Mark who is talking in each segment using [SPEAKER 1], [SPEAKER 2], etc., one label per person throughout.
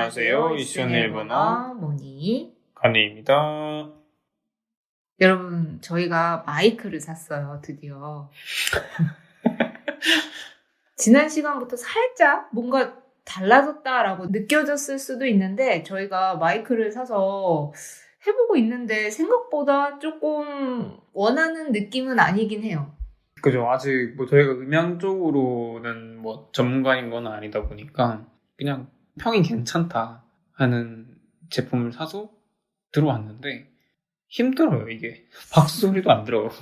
[SPEAKER 1] 안녕하세요. 이슈는 일본어
[SPEAKER 2] 모니.
[SPEAKER 1] 간이입니다.
[SPEAKER 2] 여러분, 저희가 마이크를 샀어요, 드디어. 지난 시간부터 살짝 뭔가 달라졌다라고 느껴졌을 수도 있는데, 저희가 마이크를 사서 해보고 있는데, 생각보다 조금 원하는 느낌은 아니긴 해요.
[SPEAKER 1] 그죠. 아직 저희가 음향 쪽으로는 전문가인 건 아니다 보니까 그냥 평이 괜찮다 하는 제품을 사서 들어왔는데 힘들어요, 이게. 박수 소리도 안 들어가고.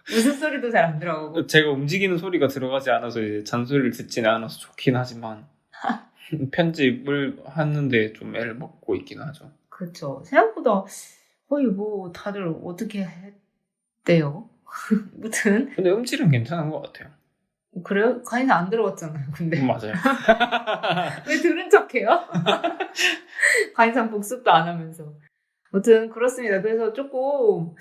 [SPEAKER 2] 무슨 소리도 잘 안 들어가고.
[SPEAKER 1] 제가 움직이는 소리가 들어가지 않아서 이제 잔소리를 듣지는 않아서 좋긴 하지만 편집을 하는데 좀 애를 먹고 있긴 하죠.
[SPEAKER 2] 그렇죠. 생각보다 거의 다들 어떻게 했대요? 무튼.
[SPEAKER 1] 근데 음질은 괜찮은 것 같아요.
[SPEAKER 2] 그래요? 간이는 안 들어갔잖아요, 근데.
[SPEAKER 1] 맞아요.
[SPEAKER 2] 왜 들은 척해요? 간이상 복습도 안 하면서. 아무튼 그렇습니다. 그래서 조금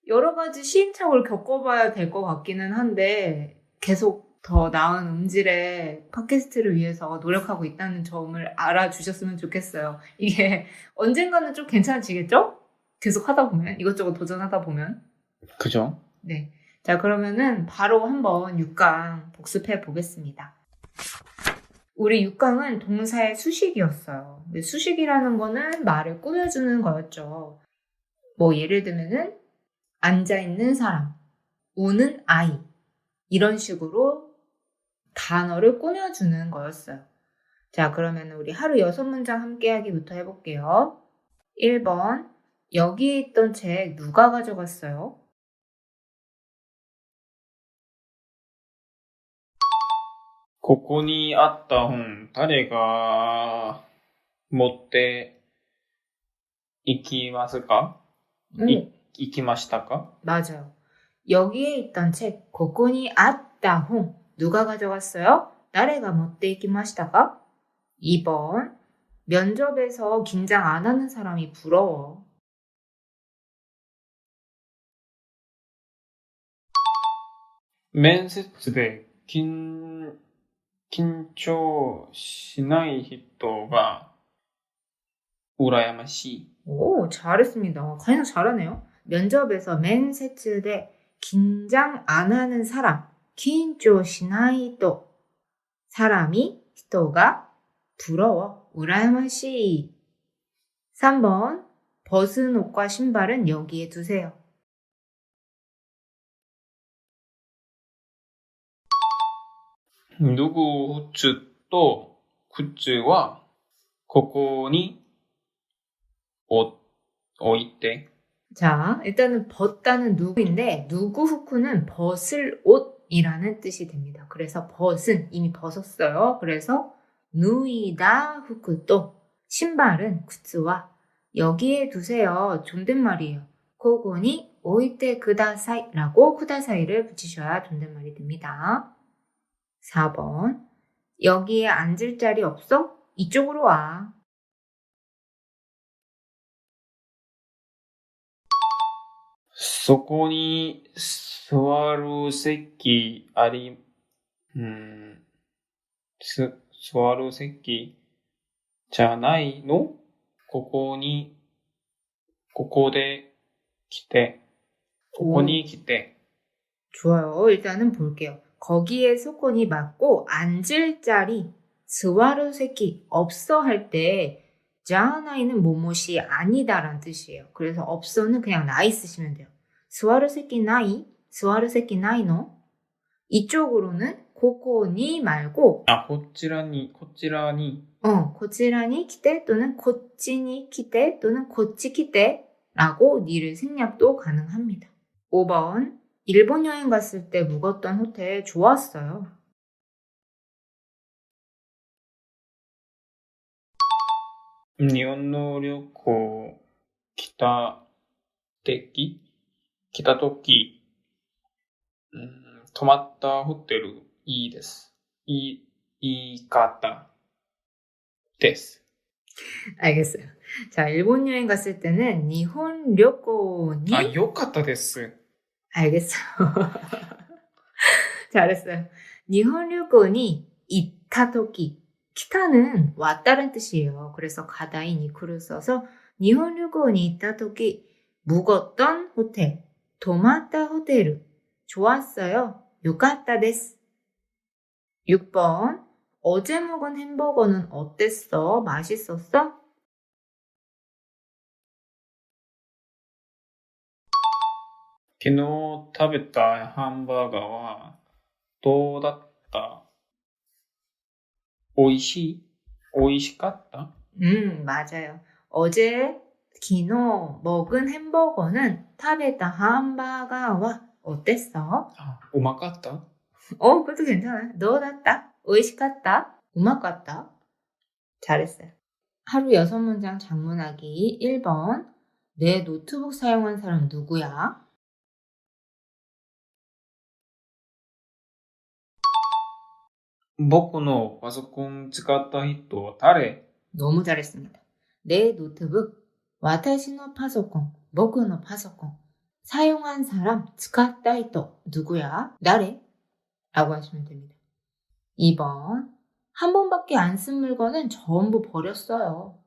[SPEAKER 2] 여러 가지 시행착오를 겪어봐야 될 것 같기는 한데 계속 더 나은 음질의 팟캐스트를 위해서 노력하고 있다는 점을 알아주셨으면 좋겠어요. 이게 언젠가는 좀 괜찮아지겠죠? 계속 하다 보면, 이것저것 도전하다 보면.
[SPEAKER 1] 그죠?
[SPEAKER 2] 네. 자, 그러면은 바로 한번 6강 복습해 보겠습니다. 우리 6강은 동사의 수식이었어요. 수식이라는 거는 말을 꾸며주는 거였죠. 예를 들면은 앉아있는 사람, 우는 아이, 이런 식으로 단어를 꾸며주는 거였어요. 자, 그러면 우리 하루 6문장 함께 하기부터 해볼게요. 1번, 여기에 있던 책 누가 가져갔어요?
[SPEAKER 1] ここにあった本、誰が持って行きますか? 行きましたか?
[SPEAKER 2] 맞아요. 여기에 있던 책, ここにあった本, 누가 가져갔어요? 나래가 못돼 이키마시다가? 2번, 면접에서 긴장 안 하는 사람이 부러워.
[SPEAKER 1] 面接で緊張しない人が羨ましい.
[SPEAKER 2] 오, 잘했습니다. 가장 잘하네요. 면접에서 면세츠대 긴장 안 하는 사람, 긴조 시나이도 사람이 히토가 부러워, 우라야마시. 3번, 벗은 옷과 신발은 여기에 두세요.
[SPEAKER 1] 脱ぐ靴と靴はここに置いて.
[SPEAKER 2] 자, 일단은 벗다는 누구인데 누구 후쿠는 벗을 옷이라는 뜻이 됩니다. 그래서 벗은 이미 벗었어요. 그래서 누이다 후쿠도 신발은 구츠와 여기에 두세요. 존댓말이에요. 고고니 오이테 쿠다사이라고 쿠다사이를 붙이셔야 존댓말이 됩니다. 4번, 여기에 앉을 자리 없어? 이쪽으로 와.
[SPEAKER 1] そこに座る席あり、座る席じゃないの? ここで来て. ここに来て.
[SPEAKER 2] 좋아요. 일단은 볼게요. 거기에 소콘이 맞고 앉을 자리 스와르 새끼 없어 할 때 자나이는 뭐뭐시 아니다라는 뜻이에요. 그래서 없어는 그냥 나이 쓰시면 돼요. 스와르 새끼 나이, 스와르 새끼 나이노. 이쪽으로는 고코니 말고
[SPEAKER 1] こちらに
[SPEAKER 2] 고치라니 키테 또는 고치니 키테 또는 고치 키테라고 니를 생략도 가능합니다. 5번, 일본 여행 갔을 때 묵었던 호텔 좋았어요.
[SPEAKER 1] 日本の旅行来た時、泊まったホテルいいです。いい方です.
[SPEAKER 2] 알겠어요. 자, 일본 여행 갔을 때는 니혼 료코니
[SPEAKER 1] よかったです.
[SPEAKER 2] 알겠어요. 잘했어요. 니혼 료코니 이타 토키 키타는 왔다는 뜻이에요. 그래서 가다이 니쿠를 써서 니혼유고니 있다 토기 묵었던 호텔, 도마타 호텔 좋았어요. 요카타 데스. 6번 어제 먹은 햄버거는 어땠어? 맛있었어?
[SPEAKER 1] 昨日食べたハンバーガーはどうだった？美味しい？美味しかった？
[SPEAKER 2] 맞아요. 어제 기노 먹은 햄버거는 타베타 함바가와 어땠어?
[SPEAKER 1] うまかった？
[SPEAKER 2] 그것도 괜찮아요. 너다다, 오이시카다, 우마카다. 잘했어요. 하루 6문장 장문하기 1번. 내 노트북 사용한 사람 누구야?
[SPEAKER 1] 僕のパソコン使った人は誰？
[SPEAKER 2] 너무 잘했습니다. 내 노트북, 와타시노 파소콘, 모쿠노 파소콘. 사용한 사람, 츠카타이토, 누구야? 나래? 라고 하시면 됩니다. 2번, 한 번밖에 안 쓴 물건은 전부 버렸어요.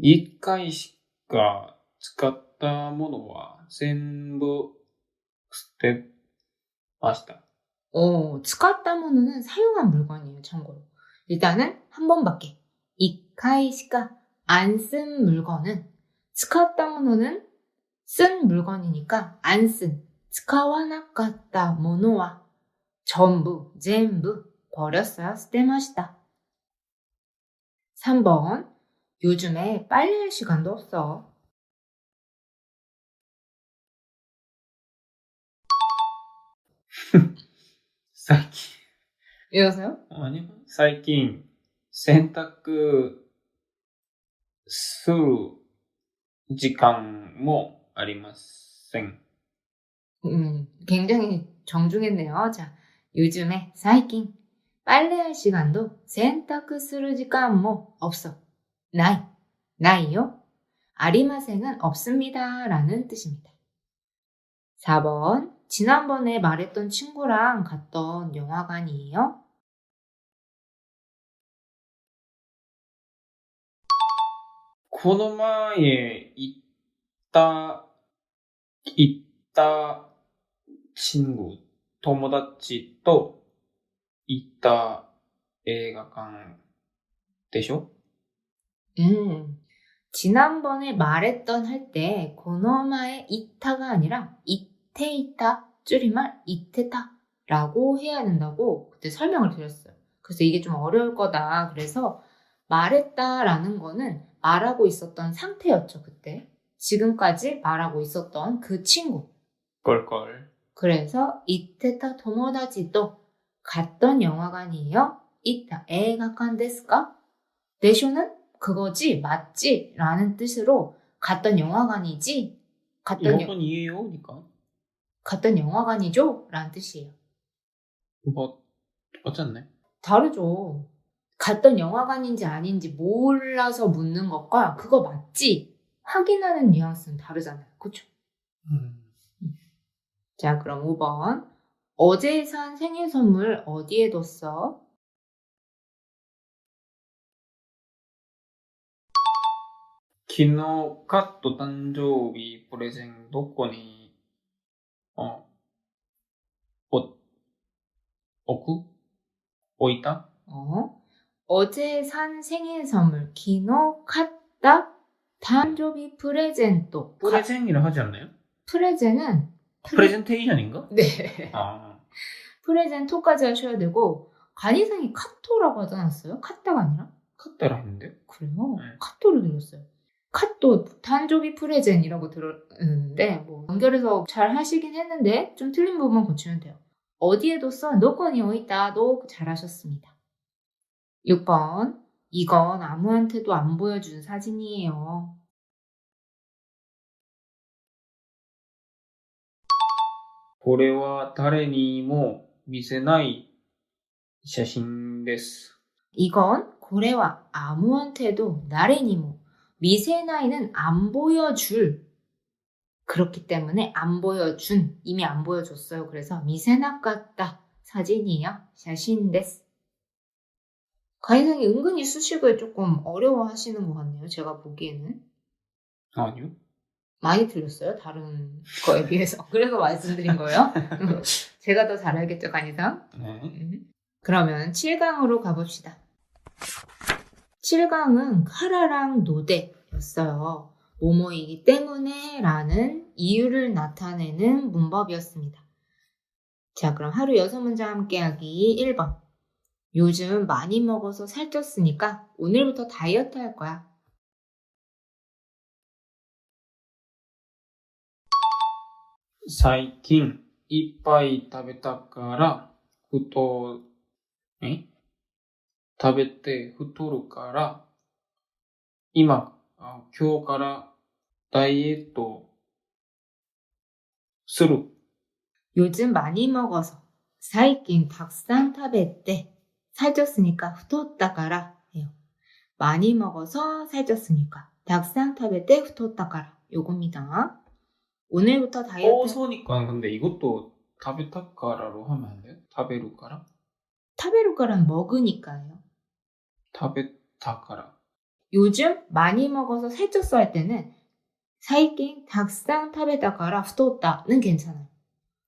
[SPEAKER 1] 1回しか使ったものは全部捨てました。
[SPEAKER 2] 츠카타모노는 사용한 물건이에요, 참고로. 일단은 한 번밖에. 이카이시가 안 쓴 물건은, 츠카타모노는 쓴 물건이니까 안 쓴, 츠카와나카타 모노와 전부, 젠부 버렸어요. 스테마시다. 3번, 요즘에 빨래할 시간도 없어.
[SPEAKER 1] 最近、
[SPEAKER 2] 이러세요?
[SPEAKER 1] 最近、洗濯する時間もありません。
[SPEAKER 2] 굉장히 정중했네요. 자, 요즘에 사이킨 빨래할 시간도 센타크 쓰르 시간뭐 없어. 나이요? 아리마생은 없습니다. 라는 뜻입니다. 4번, 지난번에 말했던 친구랑 갔던 영화관이에요?
[SPEAKER 1] この前行った친구、友達と行った映画館でしょ?
[SPEAKER 2] 지난번에 말했던 할 때 고노마에 이타가 아니라 이테이타 줄임말 이테타 라고 해야 된다고 그때 설명을 드렸어요. 그래서 이게 좀 어려울 거다. 그래서 말했다라는 거는 말하고 있었던 상태였죠, 그때. 지금까지 말하고 있었던 그 친구.
[SPEAKER 1] 걸.
[SPEAKER 2] 그래서 이테타 토모다치도 갔던 영화관이에요? 이타 에이가관 데스까? 내쇼는 그거지, 맞지? 라는 뜻으로 갔던 영화관이지?
[SPEAKER 1] 영화관이에요니까.
[SPEAKER 2] 갔던 영화관이죠? 라는 뜻이에요.
[SPEAKER 1] 뭐 똑같지 않네?
[SPEAKER 2] 다르죠. 갔던 영화관인지 아닌지 몰라서 묻는 것과 그거 맞지? 확인하는 뉘앙스는 다르잖아요. 그쵸? 자, 그럼 5번. 어제 산 생일 선물 어디에 뒀어?
[SPEAKER 1] 昨日買った誕生日プレゼンどこに置いた?
[SPEAKER 2] 어제 산 생일 선물 기노 갔다 단조비 프레젠토.
[SPEAKER 1] 프레젠이라 하지 않나요?
[SPEAKER 2] 프레젠은
[SPEAKER 1] 프레젠테이션인가?
[SPEAKER 2] 네. 프레젠토까지 하셔야 되고 간이상이 카토라고 하지 않았어요? 카타가 아니라?
[SPEAKER 1] 카타라 했는데요?
[SPEAKER 2] 그래요?
[SPEAKER 1] 네.
[SPEAKER 2] 카토를 들었어요. 카토 단조비 프레젠이라고 들었는데 뭐 연결해서 잘 하시긴 했는데 좀 틀린 부분만 고치면 돼요. 어디에 뒀어? 노건이 어디다도 잘하셨습니다. 6번. 이건 아무한테도 안 보여준 사진이에요.
[SPEAKER 1] これは誰にも見せない写真です.
[SPEAKER 2] 이건 고래와 아무한테도 나레니모 미세나이는 안 보여줄 그렇기 때문에 안 보여준, 이미 안 보여줬어요. 그래서 미세나까다 사진이요. 샤신 데스. 가이상이 은근히 수식을 조금 어려워하시는 것 같네요. 제가 보기에는.
[SPEAKER 1] 아니요.
[SPEAKER 2] 많이 틀렸어요. 다른 거에 비해서. 그래서 말씀드린 거예요. 제가 더 잘 알겠죠, 가이상?
[SPEAKER 1] 네.
[SPEAKER 2] 그러면 7강으로 가봅시다. 7강은 카라랑 노데였어요. 뭐뭐이기 때문에 라는 이유를 나타내는 문법이었습니다. 자, 그럼 하루 6문장 함께하기 1번. 요즘 많이 먹어서 살쪘으니까 오늘부터 다이어트 할 거야.
[SPEAKER 1] 最近いっぱい食べたから食べて太るから今からダイエットする.
[SPEAKER 2] 요즘 많이 먹어서 사이킨 닭산 타베때 살쪘으니까 후토따까라 해요. 많이 먹어서 살쪘으니까 닭산 타베때 후토따까라 요겁니다. 오늘부터 다이어트
[SPEAKER 1] 어서니까 근데 이것도 食べたから로 하면 안 돼요? 食べるから?
[SPEAKER 2] 타베루까란 먹으니까요.
[SPEAKER 1] 食べたから.
[SPEAKER 2] 요즘 많이 먹어서 살쪘어 할 때는 사이킨 닭상 타베다가라 후토따는 괜찮아요.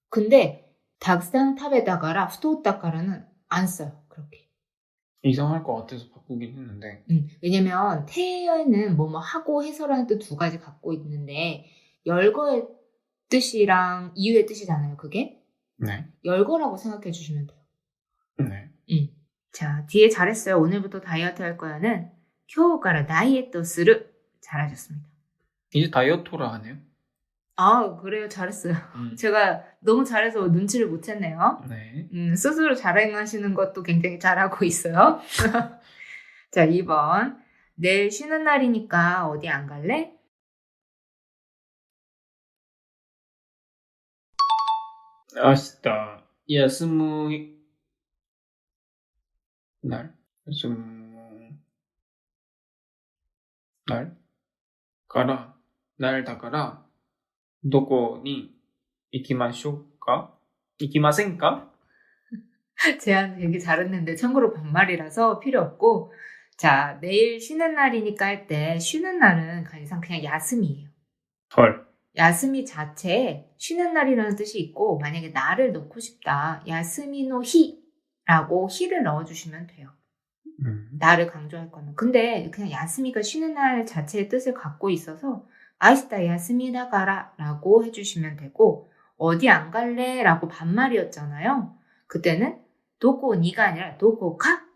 [SPEAKER 2] 근데 닭상 타베다가라 후토따가라는 안 써요. 그렇게.
[SPEAKER 1] 이상할 것 같아서 바꾸긴 했는데.
[SPEAKER 2] 왜냐면 태에는 뭐뭐 하고 해서라는 뜻 두 가지 갖고 있는데 열거의 뜻이랑 이유의 뜻이잖아요. 그게.
[SPEAKER 1] 네.
[SPEAKER 2] 열거라고 생각해 주시면 돼요.
[SPEAKER 1] 네.
[SPEAKER 2] 자, 뒤에 잘했어요. 오늘부터 다이어트 할 거야는 쿄우가라 다이에트 스르. 잘하셨습니다.
[SPEAKER 1] 이제 다이어트라 하네요.
[SPEAKER 2] 아, 그래요. 잘했어요. 제가 너무 잘해서 눈치를 못 챘네요.
[SPEAKER 1] 네.
[SPEAKER 2] 스스로 자랑하시는 것도 굉장히 잘하고 있어요. 자, 2번. 내일 쉬는 날이니까 어디 안 갈래?
[SPEAKER 1] 明日休む날? 休む날? 날だから どこに行きましょうか? 行きませんか?
[SPEAKER 2] 제안 되게 잘했는데 참고로 반말이라서 필요 없고 자, 내일 쉬는 날이니까 할 때 쉬는 날은 가이상 그냥 야스미예요.
[SPEAKER 1] 헐.
[SPEAKER 2] 야스미 자체에 쉬는 날이라는 뜻이 있고 만약에 날을 넣고 싶다. 야스미노 히라고 히를 넣어주시면 돼요. 날을 강조할 거는. 근데 그냥 야스미가 쉬는 날 자체의 뜻을 갖고 있어서 아시다 야스미다가라 라고 해주시면 되고 어디 안 갈래? 라고 반말이었잖아요. 그때는 도코 니가 아니라 도코 카?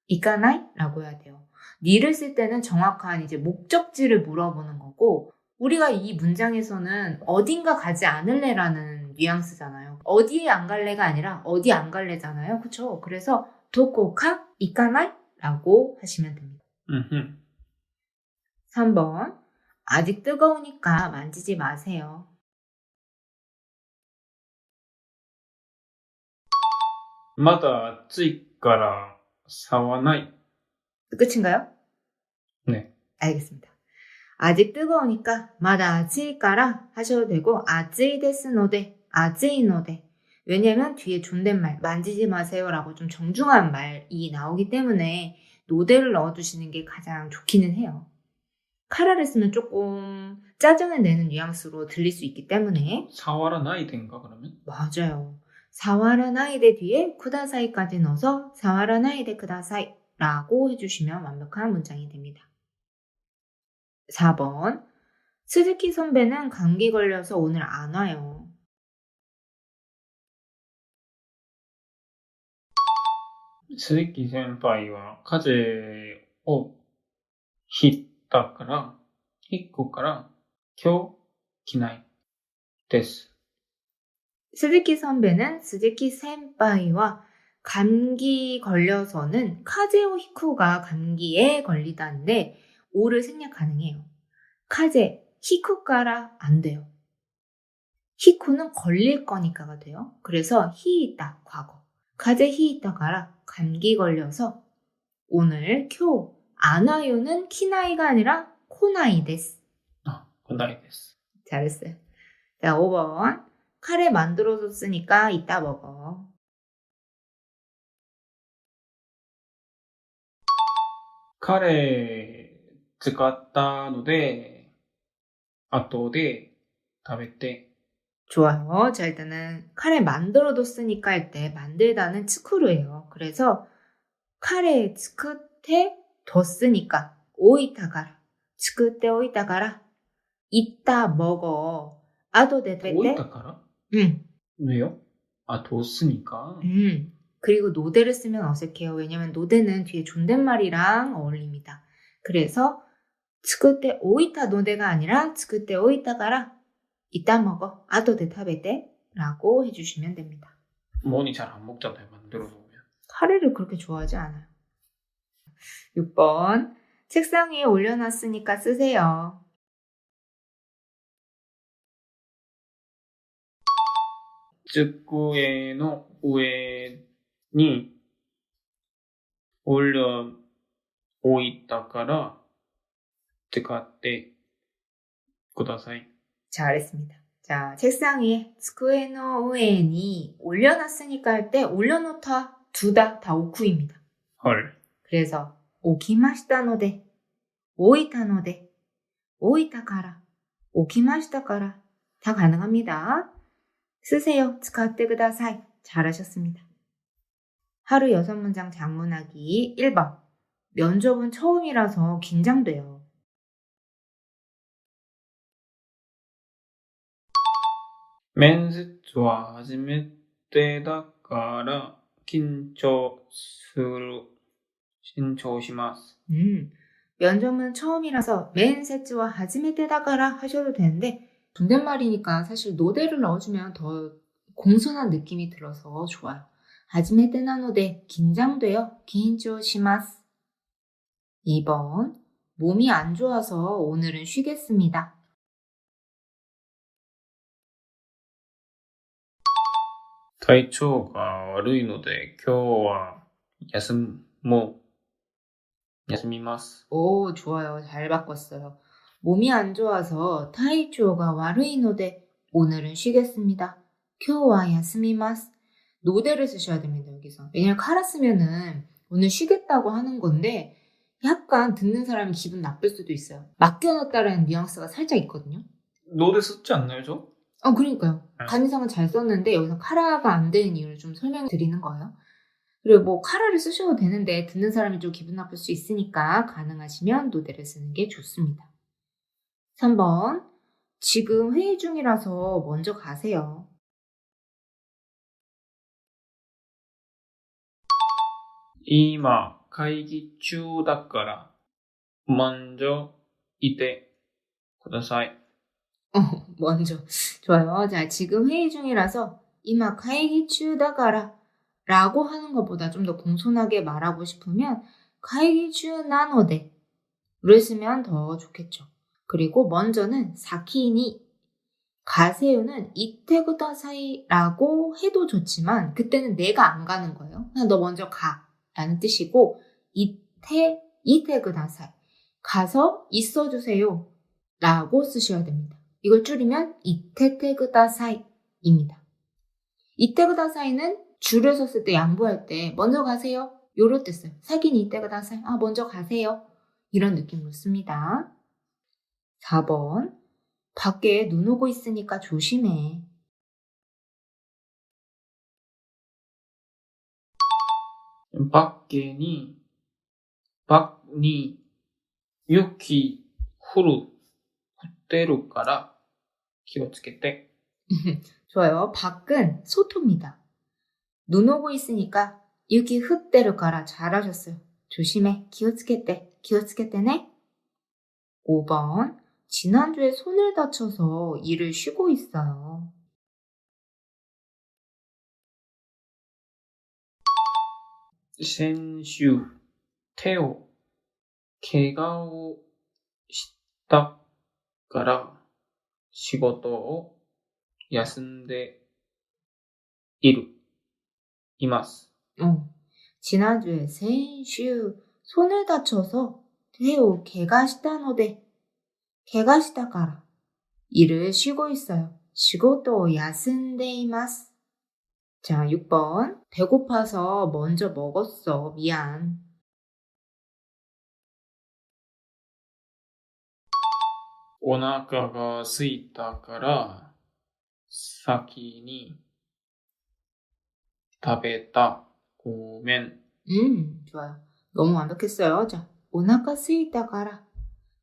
[SPEAKER 2] 이까나이? 라고 해야 돼요. 니를 쓸 때는 정확한 이제 목적지를 물어보는 거고 우리가 이 문장에서는 어딘가 가지 않을래? 라는 뉘앙스잖아요. 어디에 안 갈래가 아니라 어디 안 갈래잖아요. 그쵸? 그래서 도코 카? 이까나이? 라고 하시면 됩니다. 3번. 아직 뜨거우니까 만지지 마세요.
[SPEAKER 1] まだ暑いから触らない.
[SPEAKER 2] 끝인가요?
[SPEAKER 1] 네.
[SPEAKER 2] 알겠습니다. 아직 뜨거우니까 마다 아치이까라 하셔도 되고 아찌이 데스노데, 아찌이노데. 왜냐면 뒤에 존댓말 만지지 마세요라고 좀 정중한 말이 나오기 때문에 노데를 넣어두시는 게 가장 좋기는 해요. 카라를 쓰면 조금 짜증을 내는 뉘앙스로 들릴 수 있기 때문에
[SPEAKER 1] 사와라 나이덴가 그러면?
[SPEAKER 2] 맞아요. 사와라 나이데 뒤에 쿠다사이까지 넣어서 사와라 나이데 쿠다사이 라고 해주시면 완벽한 문장이 됩니다. 4번. 스즈키 선배는 감기 걸려서 오늘 안 와요.
[SPEAKER 1] 鈴木先輩は風邪をひくから今日来ないです.
[SPEAKER 2] 스즈키 선배는 스즈키 센파이와 감기 걸려서는 카제오 히쿠가 감기에 걸리다인데 오를 생략 가능해요. 카제, 히쿠가라 안 돼요. 히쿠는 걸릴 거니까가 돼요. 그래서 히이다 과거. 카제 히이다가라 감기 걸려서 오늘 쿄 안 와요는 키나이가 아니라 코나이 데스.
[SPEAKER 1] 코나이 데스.
[SPEAKER 2] 잘했어요. 자, 5번. 카레 만들어줬으니까 이따 먹어.
[SPEAKER 1] 카레 使ったので、後で食べて。
[SPEAKER 2] 좋아요. 자, 일단은 카레 만들어뒀으니까 할 때 만들다는 츠쿠르예요. 그래서 카레 츠쿠테 뒀으니까 오이타가라. 츠쿠테 오이타가라. 이따 먹어. 아도데 때.
[SPEAKER 1] 置いたから
[SPEAKER 2] 응.
[SPEAKER 1] 왜요? 아, 뒀으니까.
[SPEAKER 2] 그리고 노데를 쓰면 어색해요. 왜냐면 노데는 뒤에 존댓말이랑 어울립니다. 그래서 츠쿠테 오이타 노데가 아니라 츠쿠테 오이타가라. 이따 먹어. 아도데 타베테 라고 해주시면 됩니다.
[SPEAKER 1] 뭐니 잘 안 먹잖아요, 만들어 놓으면.
[SPEAKER 2] 카레를 그렇게 좋아하지 않아요. 6번. 책상 위에 올려놨으니까 쓰세요.
[SPEAKER 1] 机の上に올려置いたから使ってください.
[SPEAKER 2] 잘했습니다. 자, 책상 위에 스쿠에노 우에니 올려놨으니까 할 때 올려놓다, 두다 다 오쿠입니다.
[SPEAKER 1] 헐.
[SPEAKER 2] 그래서 오키마시타노데, 오이타노데, 오이타카라, 오키마시타카라 다 가능합니다. 쓰세요. 스카테 그다사이. 잘하셨습니다. 하루 6문장 장문하기 1번. 면접은 처음이라서 긴장돼요.
[SPEAKER 1] 面接は初めてだから緊張します.
[SPEAKER 2] 면접은 처음이라서 맨세츠와 하즈메테다가라 하셔도 되는데 존댓말이니까 사실 노데를 넣어주면 더 공손한 느낌이 들어서 좋아요. 하즈메테나노데 긴장돼요. 긴조시마스. 2번. 몸이 안 좋아서 오늘은 쉬겠습니다.
[SPEAKER 1] 体調が悪いので今日は休みます.
[SPEAKER 2] 오, 좋아요. 잘 바꿨어요. 몸이 안 좋아서 타이초가 와르이노데 오늘은 쉬겠습니다. 쿄와 야스미마스. 노데를 쓰셔야 됩니다, 여기서. 왜냐면 카라 쓰면은 오늘 쉬겠다고 하는 건데 약간 듣는 사람이 기분 나쁠 수도 있어요. 맡겨놨다라는 뉘앙스가 살짝 있거든요.
[SPEAKER 1] 노데 썼지 않나요, 저?
[SPEAKER 2] 그러니까요.
[SPEAKER 1] 네.
[SPEAKER 2] 간이상은 잘 썼는데 여기서 카라가 안 되는 이유를 좀 설명드리는 거예요. 그리고 뭐 카라를 쓰셔도 되는데 듣는 사람이 좀 기분 나쁠 수 있으니까 가능하시면 노데를 쓰는 게 좋습니다. 3번. 지금 회의 중이라서 먼저 가세요.
[SPEAKER 1] 今会議中だから먼저いてください.
[SPEAKER 2] 먼저. 좋아요. 자, 지금 회의 중이라서 이마会議中だから라고 하는 것보다 좀 더 공손하게 말하고 싶으면 会議中なので를 쓰면 더 좋겠죠. 그리고 먼저는 사키니, 가세요는 이테구다사이라고 해도 좋지만 그때는 내가 안 가는 거예요. 그냥 너 먼저 가 라는 뜻이고 이테구다사이, 가서 있어주세요 라고 쓰셔야 됩니다. 이걸 줄이면 이테테구다사이입니다. 이테구다사이는 줄여서 쓸 때 양보할 때 먼저 가세요 요럴 때 써요. 사키니 이테구다사이, 먼저 가세요 이런 느낌으로 씁니다. 4번. 밖에 눈 오고 있으니까 조심해.
[SPEAKER 1] 밖に雪降ってるから気をつけて.
[SPEAKER 2] 좋아요. 밖은 소토입니다. 눈 오고 있으니까 유키 흩대르가라 잘하셨어요. 조심해. 기어츠케떼네. 5번. 지난주에 손을 다쳐서 일을 쉬고 있어요.
[SPEAKER 1] 先週手を怪我をしたから仕事を休んでいます.
[SPEAKER 2] 지난주에先週 손을 다쳐서手を 怪我したので 怪我したから일을 쉬고 있어요. 仕事を 休んでいます. 자, 6번. 배고파서 먼저 먹었어. 미안.
[SPEAKER 1] お腹が空いたから先に食べた. 고멘.
[SPEAKER 2] 좋아요. 너무 완벽했어요. 자, 오나카 스이다가라.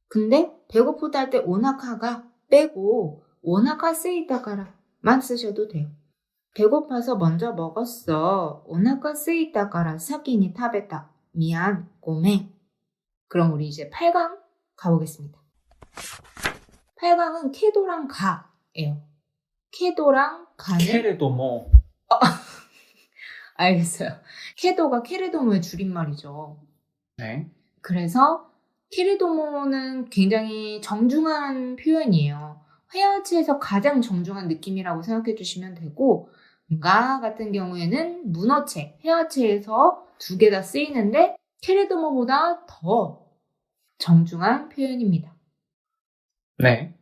[SPEAKER 2] 근데 배고프다 할 때 오나카가 빼고 오나카 스이다가라만 쓰셔도 돼요. 배고파서 먼저 먹었어. 오나카 스이다가라 사키니 타베타. 미안. 고멘. 그럼 우리 이제 8강 가보겠습니다. 8강은 케도랑 가예요. 케도랑 가는
[SPEAKER 1] 케레도모.
[SPEAKER 2] 알겠어요. 케도가 케레도모의 줄임말이죠.
[SPEAKER 1] 네.
[SPEAKER 2] 그래서 케레도모는 굉장히 정중한 표현이에요. 회화치에서 가장 정중한 느낌이라고 생각해 주시면 되고, 가 같은 경우에는 문어체, 회화체에서 두 개 다 쓰이는데 케레도모보다 더 정중한 표현입니다.
[SPEAKER 1] 네.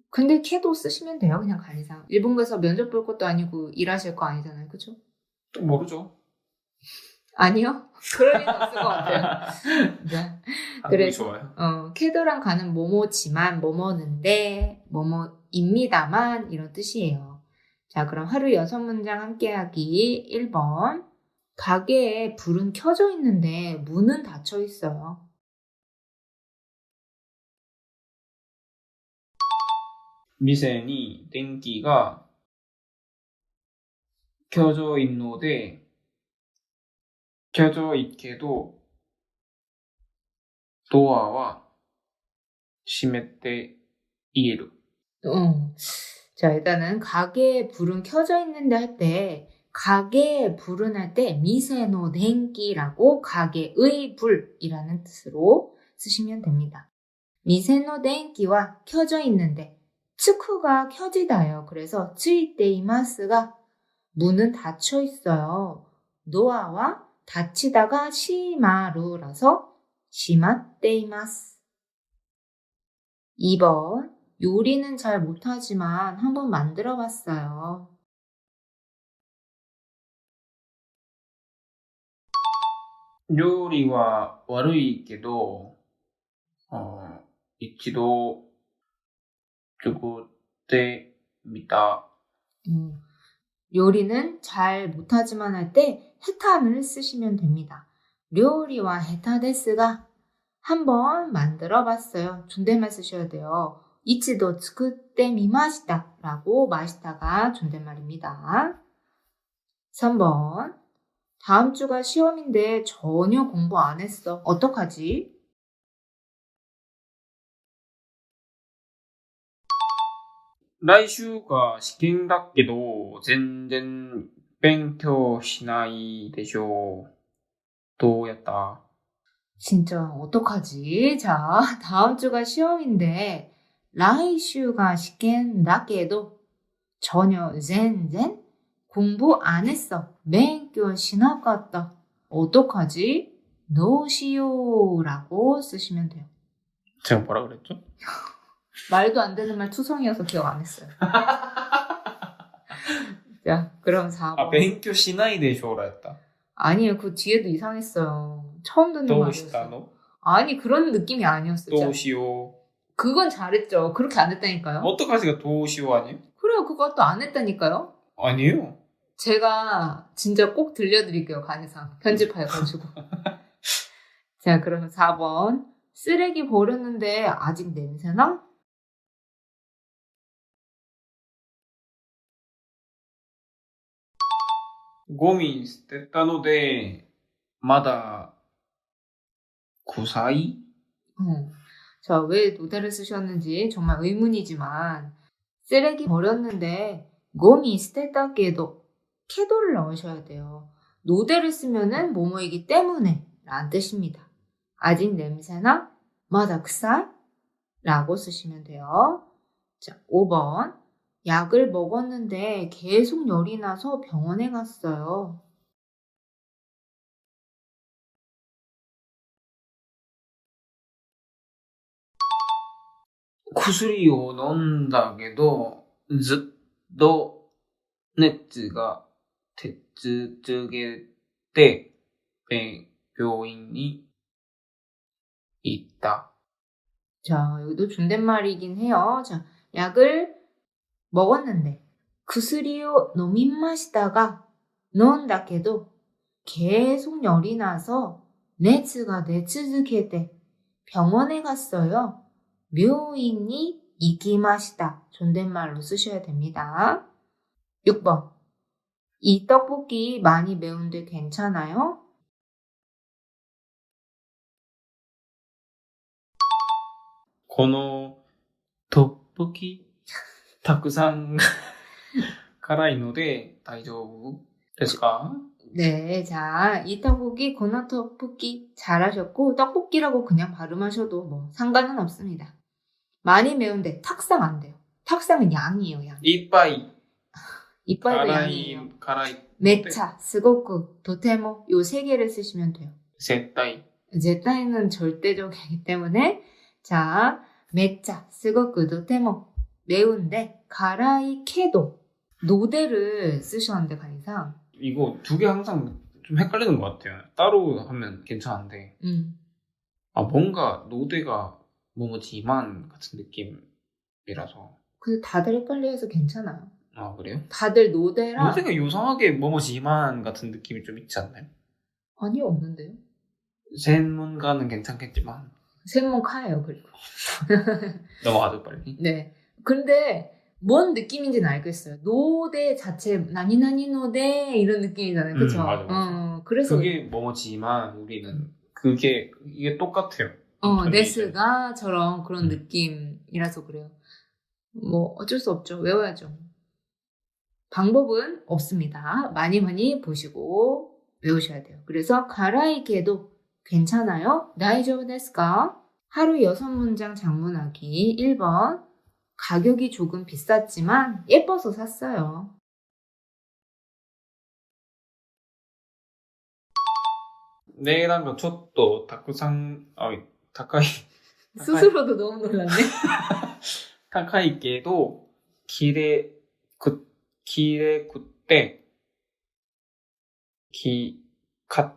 [SPEAKER 2] 근데 케도 쓰시면 돼요. 그냥 간이상. 일본 가서 면접 볼 것도 아니고 일하실 거 아니잖아요. 그쵸?
[SPEAKER 1] 또 모르죠.
[SPEAKER 2] 아니요. 그럴 리는 없을 것 같아요. 네.
[SPEAKER 1] 그래서 좋아요.
[SPEAKER 2] 케도랑 가는 뭐뭐지만, 뭐뭐는데, 뭐뭐입니다만 이런 뜻이에요. 자, 그럼 하루 6문장 함께하기. 1번. 가게에 불은 켜져 있는데 문은 닫혀 있어요.
[SPEAKER 1] 店に電気が켜져 있는데 켜져 있게도 도어와 閉めている.
[SPEAKER 2] 자, 일단은 가게에 불은 켜져 있는데 할 때, 가게에 불은 할 때 미세노 덴기라고 가게의 불이라는 뜻으로 쓰시면 됩니다. 미세노 덴기와 켜져 있는데 츠쿠가 켜지다예요. 그래서 츠이테이마스가 문은 닫혀 있어요. 노아와 닫히다가 시마루라서 시마테이마스. 2번. 요리는 잘 못하지만 한번 만들어 봤어요.
[SPEAKER 1] 料理は悪いけど、一度作ってみた.
[SPEAKER 2] 요리는 잘 못하지만 할 때 헤탄을 쓰시면 됩니다. 요리와 헤타데스가 한번 만들어 봤어요. 존댓말 쓰셔야 돼요. 이치도 츠쿠테 미마시다 라고 마시다가 존댓말입니다. 3번. 다음 주가 시험인데 전혀 공부 안 했어. 어떡하지?
[SPEAKER 1] 来週が試験だけど、全然勉強しないでしょう. どうやった?
[SPEAKER 2] 진짜 어떡하지? 자, 다음 주가 시험인데 라이슈가 시켄다케도 전혀 젠젠 공부 안 했어. 맹교 시나갔다. 어떡하지? 노시요라고 쓰시면 돼요.
[SPEAKER 1] 제가 뭐라 그랬죠?
[SPEAKER 2] 말도 안 되는 말 투성이어서 기억 안 했어요. 자, 그럼 4번.
[SPEAKER 1] 아, 勉強しないでしょう라 했다.
[SPEAKER 2] 아니에요. 그 뒤에도 이상했어요. 처음 듣는 말이었어요.
[SPEAKER 1] どうしたの?
[SPEAKER 2] 아니, 그런 느낌이 아니었어요.
[SPEAKER 1] どうしよう.
[SPEAKER 2] 그건 잘했죠. 그렇게 안 했다니까요.
[SPEAKER 1] 어떡하지가 どうしよう 아니에요?
[SPEAKER 2] 그래요. 그것도 안 했다니까요.
[SPEAKER 1] 아니에요.
[SPEAKER 2] 제가 진짜 꼭 들려드릴게요. 간이상. 편집해가지고. 자, 그러면 4번. 쓰레기 버렸는데 아직 냄새나?
[SPEAKER 1] ゴミ捨てたので、まだ臭い?
[SPEAKER 2] 자, 왜 노대를 쓰셨는지 정말 의문이지만 쓰레기 버렸는데 고미 스테타게도 케도를 넣으셔야 돼요. 노대를 쓰면은 뭐뭐이기 때문에 라는 뜻입니다. 아직 냄새나? 마다 크사? 라고 쓰시면 돼요. 자, 5번. 약을 먹었는데 계속 열이 나서 병원에 갔어요.
[SPEAKER 1] 薬を飲んだけどずっと熱が出続けて、病院に行った.
[SPEAKER 2] 자, 여기도 존댓말이긴 해요. 자, 약을 먹었는데, 구스리오 노민마시다가, 논다케도 계속 열이 나서, 네츠가 내츠즈케데 병원에 갔어요. 묘인이 이기마시다. 존댓말로 쓰셔야 됩니다. 6번. 이 떡볶이 많이 매운데 괜찮아요?
[SPEAKER 1] このトッポギたくさん辛いので大丈夫ですか?
[SPEAKER 2] 네, 자, 이 떡볶이, 고노 떡볶이 잘하셨고, 떡볶이라고 그냥 발음하셔도 뭐 상관은 없습니다. 많이 매운데 탁상 안 돼요. 탁상은 양이에요, 양.
[SPEAKER 1] 이빠이
[SPEAKER 2] 이빨도 양이에요.
[SPEAKER 1] 辛い
[SPEAKER 2] 매차, 스고쿠, 도테모 요 세 개를 쓰시면 돼요.
[SPEAKER 1] 絶対
[SPEAKER 2] 제타이는 절대적이기 때문에 자, 매차, 스고쿠, 도테모 매운데 가라이 케도 노대를 쓰셨는데 간이상
[SPEAKER 1] 이거 두 개 항상 좀 헷갈리는 것 같아요. 따로 하면 괜찮은데 뭔가 노대가 뭐뭐지만 같은 느낌이라서.
[SPEAKER 2] 근데 다들 헷갈려해서 괜찮아요.
[SPEAKER 1] 아, 그래요?
[SPEAKER 2] 다들 노대랑
[SPEAKER 1] 노대가 요상하게 뭐뭐지만 같은 느낌이 좀 있지 않나요?
[SPEAKER 2] 아니요, 없는데요.
[SPEAKER 1] 専門가는 괜찮겠지만
[SPEAKER 2] 생목하예요, 그리고.
[SPEAKER 1] 넘어가죠 빨리.
[SPEAKER 2] 네. 근데 뭔 느낌인지는 알겠어요. 노대 자체 나니나니 노대 이런 느낌이잖아요. 그쵸?
[SPEAKER 1] 맞아.
[SPEAKER 2] 그래서
[SPEAKER 1] 그게 뭐뭐지만 우리는 이게 똑같아요.
[SPEAKER 2] 네스가처럼 그런 느낌이라서 그래요. 뭐 어쩔 수 없죠. 외워야죠. 방법은 없습니다. 많이 많이 보시고 외우셔야 돼요. 그래서 가라이케도 괜찮아요? 다이조부 데스까? 하루 6문장 장문하기. 1번. 가격이 조금 비쌌지만 예뻐서 샀어요.
[SPEAKER 1] 내가ちょっとたくさん高い
[SPEAKER 2] 스스로도 너무 놀랐네.
[SPEAKER 1] 高いけど綺麗くて買っ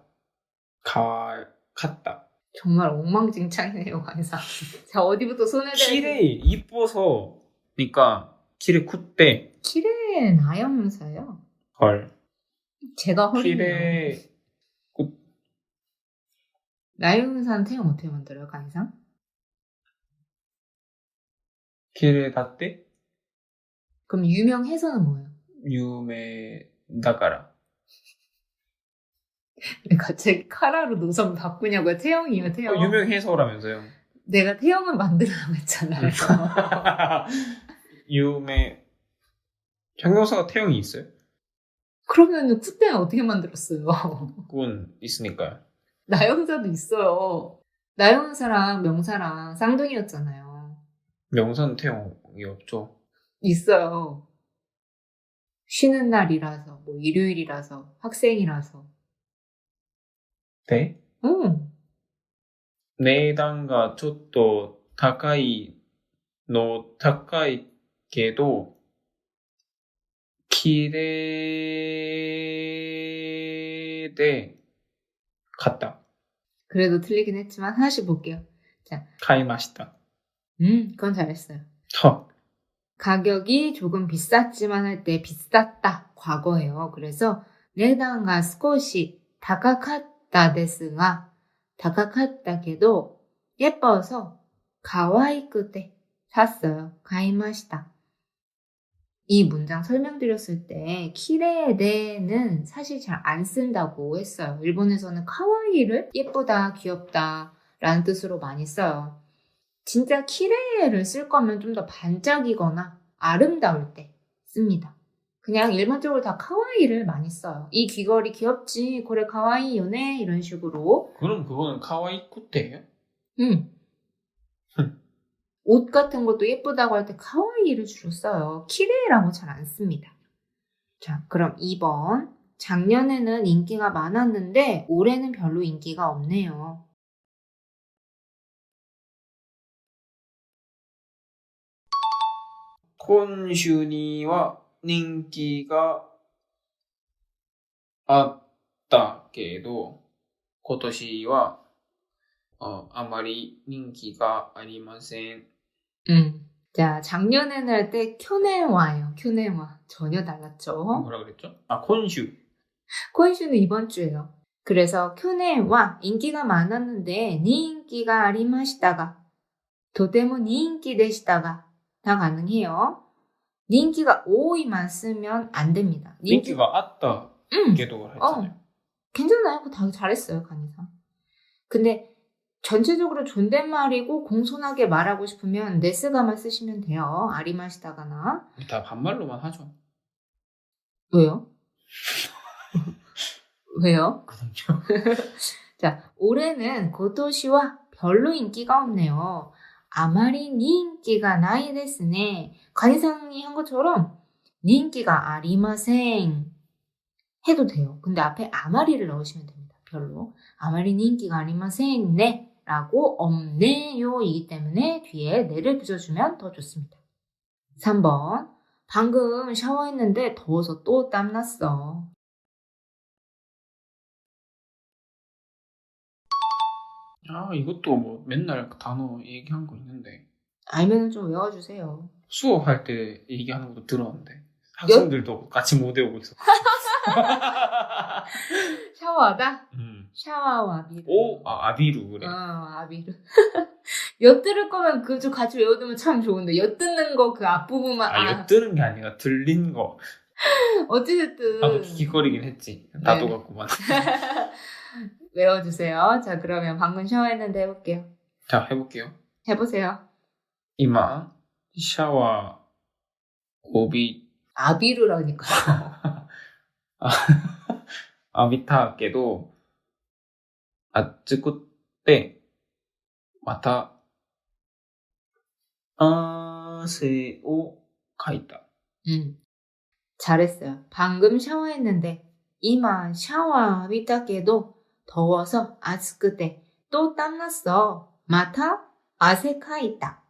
[SPEAKER 1] た.
[SPEAKER 2] 정말 엉망진창이네요, 강사. 자, 어디부터 손에 대야
[SPEAKER 1] 키레 이뻐서니까 키레 굿대.
[SPEAKER 2] 키레 나영사예요.
[SPEAKER 1] 헐.
[SPEAKER 2] 제가 헐이네요.
[SPEAKER 1] 키레 굿.
[SPEAKER 2] 나영사는 태용 어떻게 만들어요, 강사?
[SPEAKER 1] 키레 다떼?
[SPEAKER 2] 그럼 유명해서는 뭐예요?
[SPEAKER 1] 유명다가라.
[SPEAKER 2] 왜 갑자기 카라로 노선 바꾸냐고요? 태영이요, 태영.
[SPEAKER 1] 유명해서라면서요.
[SPEAKER 2] 내가 태영을 만들라고 했잖아요.
[SPEAKER 1] 형용사가 태영이 있어요?
[SPEAKER 2] 그러면은 쿠테는 어떻게 만들었어요?
[SPEAKER 1] 그건 있으니까요.
[SPEAKER 2] 나영사도 있어요. 나영사랑 명사랑 쌍둥이였잖아요.
[SPEAKER 1] 명사는 태영이 없죠.
[SPEAKER 2] 있어요. 쉬는 날이라서, 뭐 일요일이라서, 학생이라서.
[SPEAKER 1] 네?
[SPEAKER 2] 응.
[SPEAKER 1] 値段がちょっと高いけど綺麗で買った.
[SPEAKER 2] 그래도 틀리긴 했지만 하나씩 볼게요. 자,
[SPEAKER 1] 買いました.
[SPEAKER 2] 그건 잘했어요.
[SPEAKER 1] 허.
[SPEAKER 2] 가격이 조금 비쌌지만 할 때 비쌌다 과거예요. 그래서 値段が少し高かったですが 다카카다게도 예뻐서 가와이쿠테 샀어요. 가이마시다. 이 문장 설명드렸을 때 키레데는 사실 잘 안 쓴다고 했어요. 일본에서는 카와이를 예쁘다, 귀엽다 라는 뜻으로 많이 써요. 진짜 키레를 쓸 거면 좀 더 반짝이거나 아름다울 때 씁니다. 그냥 일반적으로 다 카와이를 많이 써요. 이 귀걸이 귀엽지? 그래 카와이 요네? 이런 식으로.
[SPEAKER 1] 그럼 그거는 카와이 쿠테예요?
[SPEAKER 2] 옷 같은 것도 예쁘다고 할 때 카와이를 주로 써요. 키레라고 잘 안 씁니다. 자, 그럼 2번. 작년에는 인기가 많았는데 올해는 별로 인기가 없네요.
[SPEAKER 1] 今週には人気があったけど、今年はあまり人気がありません。
[SPEAKER 2] 자, 작년에는 할 때 큐네와예요. 큐네와. 전혀 달랐죠.
[SPEAKER 1] 뭐라 그랬죠? 콘슈.
[SPEAKER 2] 콘슈는 이번 주예요. 그래서 큐네와 인기가 많았는데 니 인기가 아리마시다가 도테모 니 인기 되시다가 다 가능해요. 니 인기가 오이만 쓰면 안 됩니다.
[SPEAKER 1] 인기가 아ったけど 했잖아요.
[SPEAKER 2] 괜찮아요. 그거 다 잘했어요, 간이상. 근데 전체적으로 존댓말이고 공손하게 말하고 싶으면 네스가만 쓰시면 돼요. 아리마시다가나.
[SPEAKER 1] 다 반말로만 하죠.
[SPEAKER 2] 왜요? 왜요?
[SPEAKER 1] 그럼요.
[SPEAKER 2] 자, 올해는 고토시와 별로 인기가 없네요. 아마리 니 인기가 나이 데스네. 간이상이 한 것처럼 니 인기가 아리마생 해도 돼요. 근데 앞에 아마리를 넣으시면 됩니다. 별로. 아마리 니 인기가 아리마생 네 라고 없네요 이기 때문에 뒤에 네를 붙여주면 더 좋습니다. 3번. 방금 샤워했는데 더워서 또 땀났어.
[SPEAKER 1] 이것도 뭐 맨날 단어 얘기한 거 있는데.
[SPEAKER 2] 알면 좀 외워주세요.
[SPEAKER 1] 수업할 때 얘기하는 것도 들었는데. 학생들도 같이 못 외우고 있어.
[SPEAKER 2] 샤워하다? 샤와와 아비루.
[SPEAKER 1] 아비루 그래.
[SPEAKER 2] 아비루. 엿들을 거면 그거 좀 같이 외워두면 참 좋은데 엿듣는 거 그 앞부분만.
[SPEAKER 1] 엿드는 게 아니라 들린 거.
[SPEAKER 2] 어찌됐든.
[SPEAKER 1] 나도 기기거리긴 했지. 나도
[SPEAKER 2] 네.
[SPEAKER 1] 갖고만.
[SPEAKER 2] 외워주세요. 자, 그러면 방금 샤워했는데 해볼게요.
[SPEAKER 1] 자, 해볼게요.
[SPEAKER 2] 해보세요.
[SPEAKER 1] 今 샤워 고비
[SPEAKER 2] 아비루라니까.
[SPEAKER 1] 浴びたけど暑くてまた汗をかいた.
[SPEAKER 2] 잘했어요. 방금 샤워했는데 이마 샤워 비타게도 더워서 아스크때 또 땀났어. 마타 아세카이다.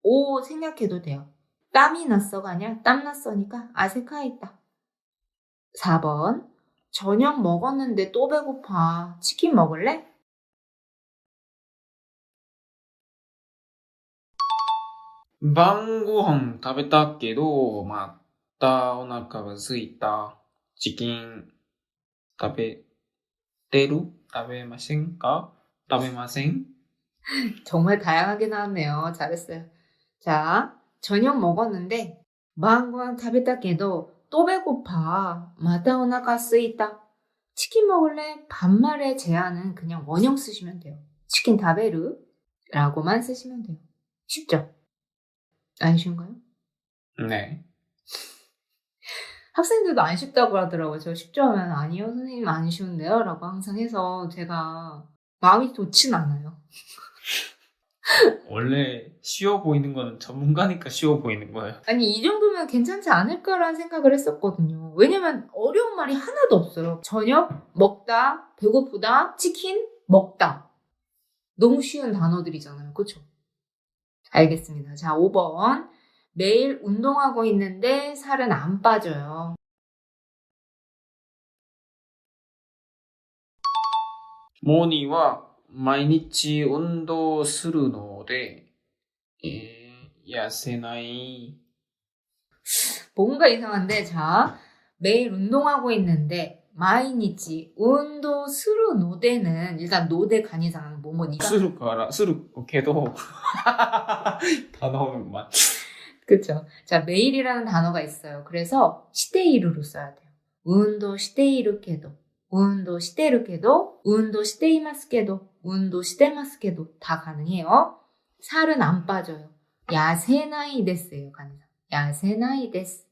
[SPEAKER 2] 오 생략해도 돼요. 땀이 났어가 아니라 땀났어니까 아세카이다. 4번. 저녁 먹었는데 또 배고파. 치킨 먹을래?
[SPEAKER 1] 晩ご飯食べたけどまたお腹が空いた. 치킨 食べてる? 食べませんか? 食べません?
[SPEAKER 2] 정말 다양하게 나왔네요. 잘했어요. 자, 저녁 먹었는데 마한관 타베타케도 또 배고파. 마다 오나가 쓰이다. 치킨 먹을래? 반말의 제한은 그냥 원형 쓰시면 돼요. 치킨 다베르 라고만 쓰시면 돼요. 쉽죠? 안 쉬운가요?
[SPEAKER 1] 네.
[SPEAKER 2] 학생들도 안 쉽다고 하더라고요. 저 쉽죠 하면 아니요 선생님 안 쉬운데요 라고 항상 해서 제가 마음이 좋진 않아요.
[SPEAKER 1] 원래 쉬워 보이는 거는 전문가니까 쉬워 보이는 거예요.
[SPEAKER 2] 아니 이 정도면 괜찮지 않을까라는 생각을 했었거든요. 왜냐면 어려운 말이 하나도 없어요. 저녁 먹다, 배고프다, 치킨 먹다. 너무 쉬운 단어들이잖아요. 그렇죠? 알겠습니다. 자, 5번. 매일 운동하고 있는데 살은 안 빠져요.
[SPEAKER 1] 모니와 毎日運動するので、痩せない.
[SPEAKER 2] 뭔가 이상한데, 자, 매일 운동하고 있는데, 마이니치 운동 스루 노대는, 일단 노대 간이상 뭐뭐니까.
[SPEAKER 1] するけど, 다 나오는구만.
[SPEAKER 2] 그쵸. 자, 매일이라는 단어가 있어요. 그래서, 시테이루로 써야 돼요. 운동 시테이루케도, 운동 시테이루케도, 운동 시테이마스케도, 운동 시테마스케도 다 가능해요. 살은 안 빠져요. 야세나이 데스예요, 간이상. 야세나이 데스.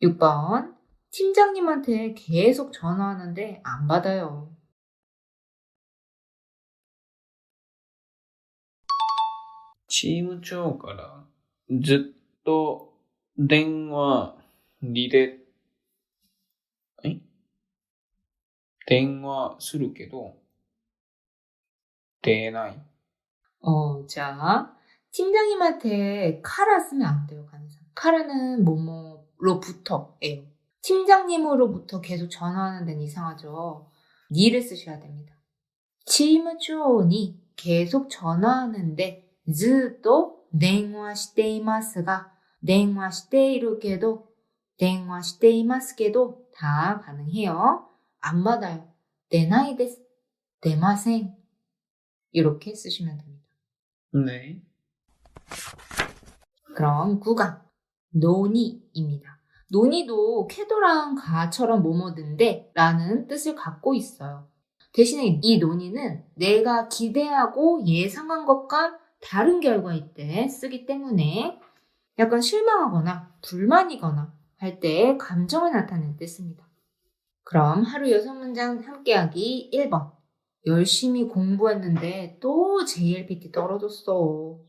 [SPEAKER 2] 6번. 팀장님한테 계속 전화하는데 안 받아요.
[SPEAKER 1] 팀長からずっと電話するけど出ない.
[SPEAKER 2] 자, 팀장님한테 카라 쓰면 안 돼요, 간이상. 카라는 뭐뭐로부터예요. 팀장님으로부터 계속 전화하는 데는 이상하죠. 니를 쓰셔야 됩니다. 치무초니 계속 전화하는데 ずっと電話していますが 電話しているけど 電話していますけど 다 가능해요. 안 받아요. 出ないです. 出ません. 이렇게 쓰시면 됩니다.
[SPEAKER 1] 네.
[SPEAKER 2] 그럼 9강 논의입니다. 논의도 캐도랑 가처럼 뭐뭐든데 라는 뜻을 갖고 있어요. 대신에 이 논의는 내가 기대하고 예상한 것과 다른 결과일 때 쓰기 때문에 약간 실망하거나 불만이거나 할 때 감정을 나타낼 때 씁니다. 그럼 하루 6문장 함께하기 1번. 열심히 공부했는데 또 JLPT 떨어졌어.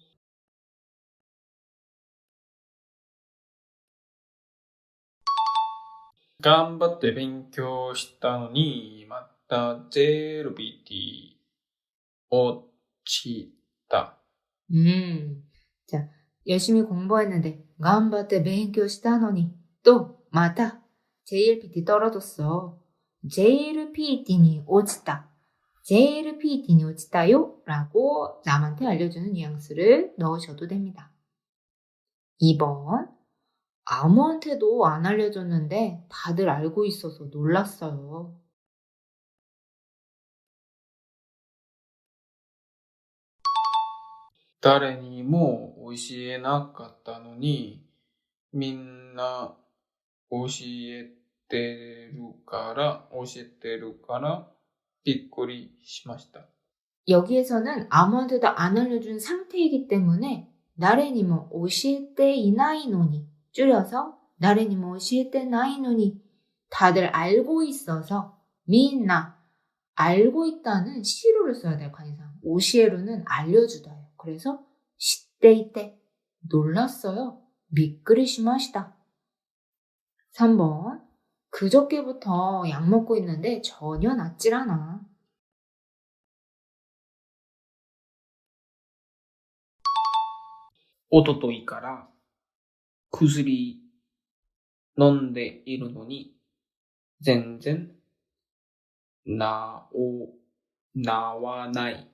[SPEAKER 1] 頑張って勉強したのに、また JLPT 落ちた.
[SPEAKER 2] 자, 열심히 공부했는데 頑張って勉強したのに또 마다 JLPT 떨어졌어. JLPT니 落ちた. JLPT니 落ちた요 라고 남한테 알려주는 뉘앙스를 넣으셔도 됩니다. 2번. 아무한테도 안 알려줬는데 다들 알고 있어서 놀랐어요.
[SPEAKER 1] 誰にも教えなかったのに、みんな教えてるからびっくりしました.
[SPEAKER 2] 여기에서는 아무한테도 안 알려준 상태이기 때문에 誰にも教えていないのに줄여서 誰にも教えてないのに 다들 알고 있어서 みんな 알고 있다는 시로를 써야 돼요. 관이상. 오시에루는 알려주다예요. 그래서 知っていて 놀랐어요. びっくりしました. 3번. 그저께부터 약 먹고 있는데 전혀 낫질 않아.
[SPEAKER 1] おとといから薬飲んでいるのに全然나와ない.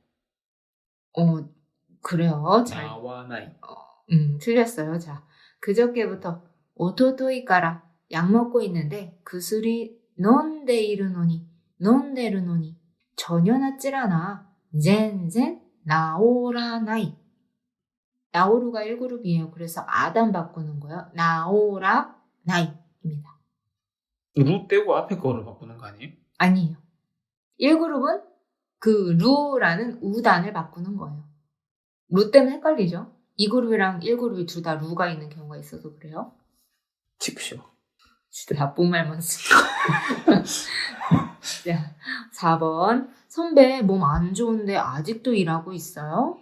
[SPEAKER 2] 그래요.
[SPEAKER 1] 나와ない.
[SPEAKER 2] 틀렸어요. 자, 그저께부터 오토토이까라 약 먹고 있는데 그술이 논데이르노니 전혀 낫질 않아. 젠젠 나오라나이. 나오루가 1그룹이에요. 그래서 아단 바꾸는 거예요. 나오라나이입니다.
[SPEAKER 1] 루 떼고 앞에 거를 바꾸는 거 아니에요?
[SPEAKER 2] 아니에요. 1그룹은 그 루라는 우단을 바꾸는 거예요. 루 때문에 헷갈리죠? 2그룹이랑 1그룹이 둘 다 루가 있는 경우가 있어서 그래요.
[SPEAKER 1] 칩쇼.
[SPEAKER 2] 진짜 나쁜 말만 쓰고. 자, 4번. 선배 몸 안 좋은데 아직도 일하고 있어요?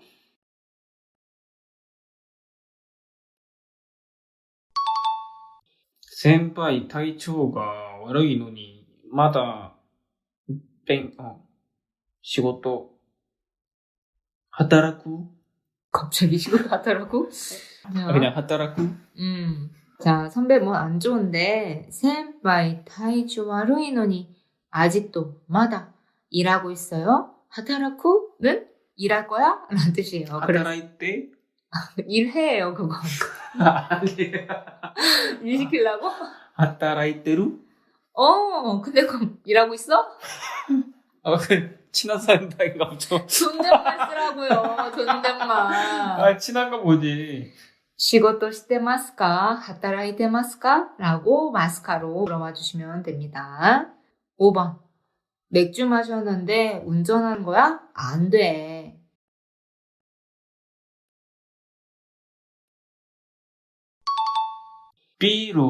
[SPEAKER 1] 선배 体調が悪いのにまだ仕事働く?
[SPEAKER 2] 갑자기仕事 하더라고?
[SPEAKER 1] 그냥 働く?
[SPEAKER 2] 자, 선배 몸 안 좋은데 선배 体調悪いのに아직도 마다 일하고 있어요? 하다라쿠는 일할 거야? 라는 뜻이에요.
[SPEAKER 1] 働いて?
[SPEAKER 2] 일해요, 그거.
[SPEAKER 1] 아니에요.
[SPEAKER 2] 일 시키려고?
[SPEAKER 1] 働いてる?
[SPEAKER 2] 근데 그럼 일하고 있어?
[SPEAKER 1] 친한 사람인가 보죠.
[SPEAKER 2] 존댓말 쓰라고요. 존댓말.
[SPEAKER 1] 친한 거 뭐지?
[SPEAKER 2] 仕事してますか? 働いてますか? 라고 마스카로 물어봐 주시면 됩니다. 5번. 맥주 마셨는데 운전하는 거야? 안 돼.
[SPEAKER 1] ビール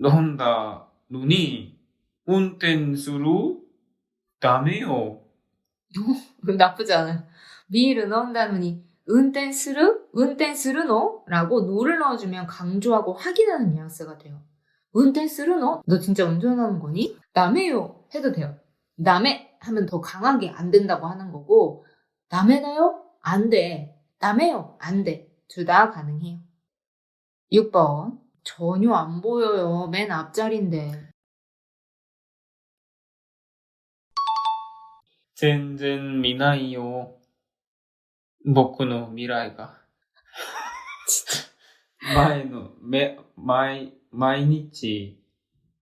[SPEAKER 1] 飲んだのに運転する? 다메요.
[SPEAKER 2] 나쁘지 않아요. 비를 넣는다느니 운転する? 라고 노를 넣어주면 강조하고 확인하는 뉘앙스가 돼요. 운転するの? 너 진짜 운전하는 거니? 다메요 해도 돼요. 다메 하면 더 강하게 안 된다고 하는 거고 다메나요? 안 돼. 다메요 안 돼. 둘 다 가능해요. 6번. 전혀 안 보여요. 맨 앞자리인데.
[SPEAKER 1] 全然見ないよ。僕の未来が。毎日、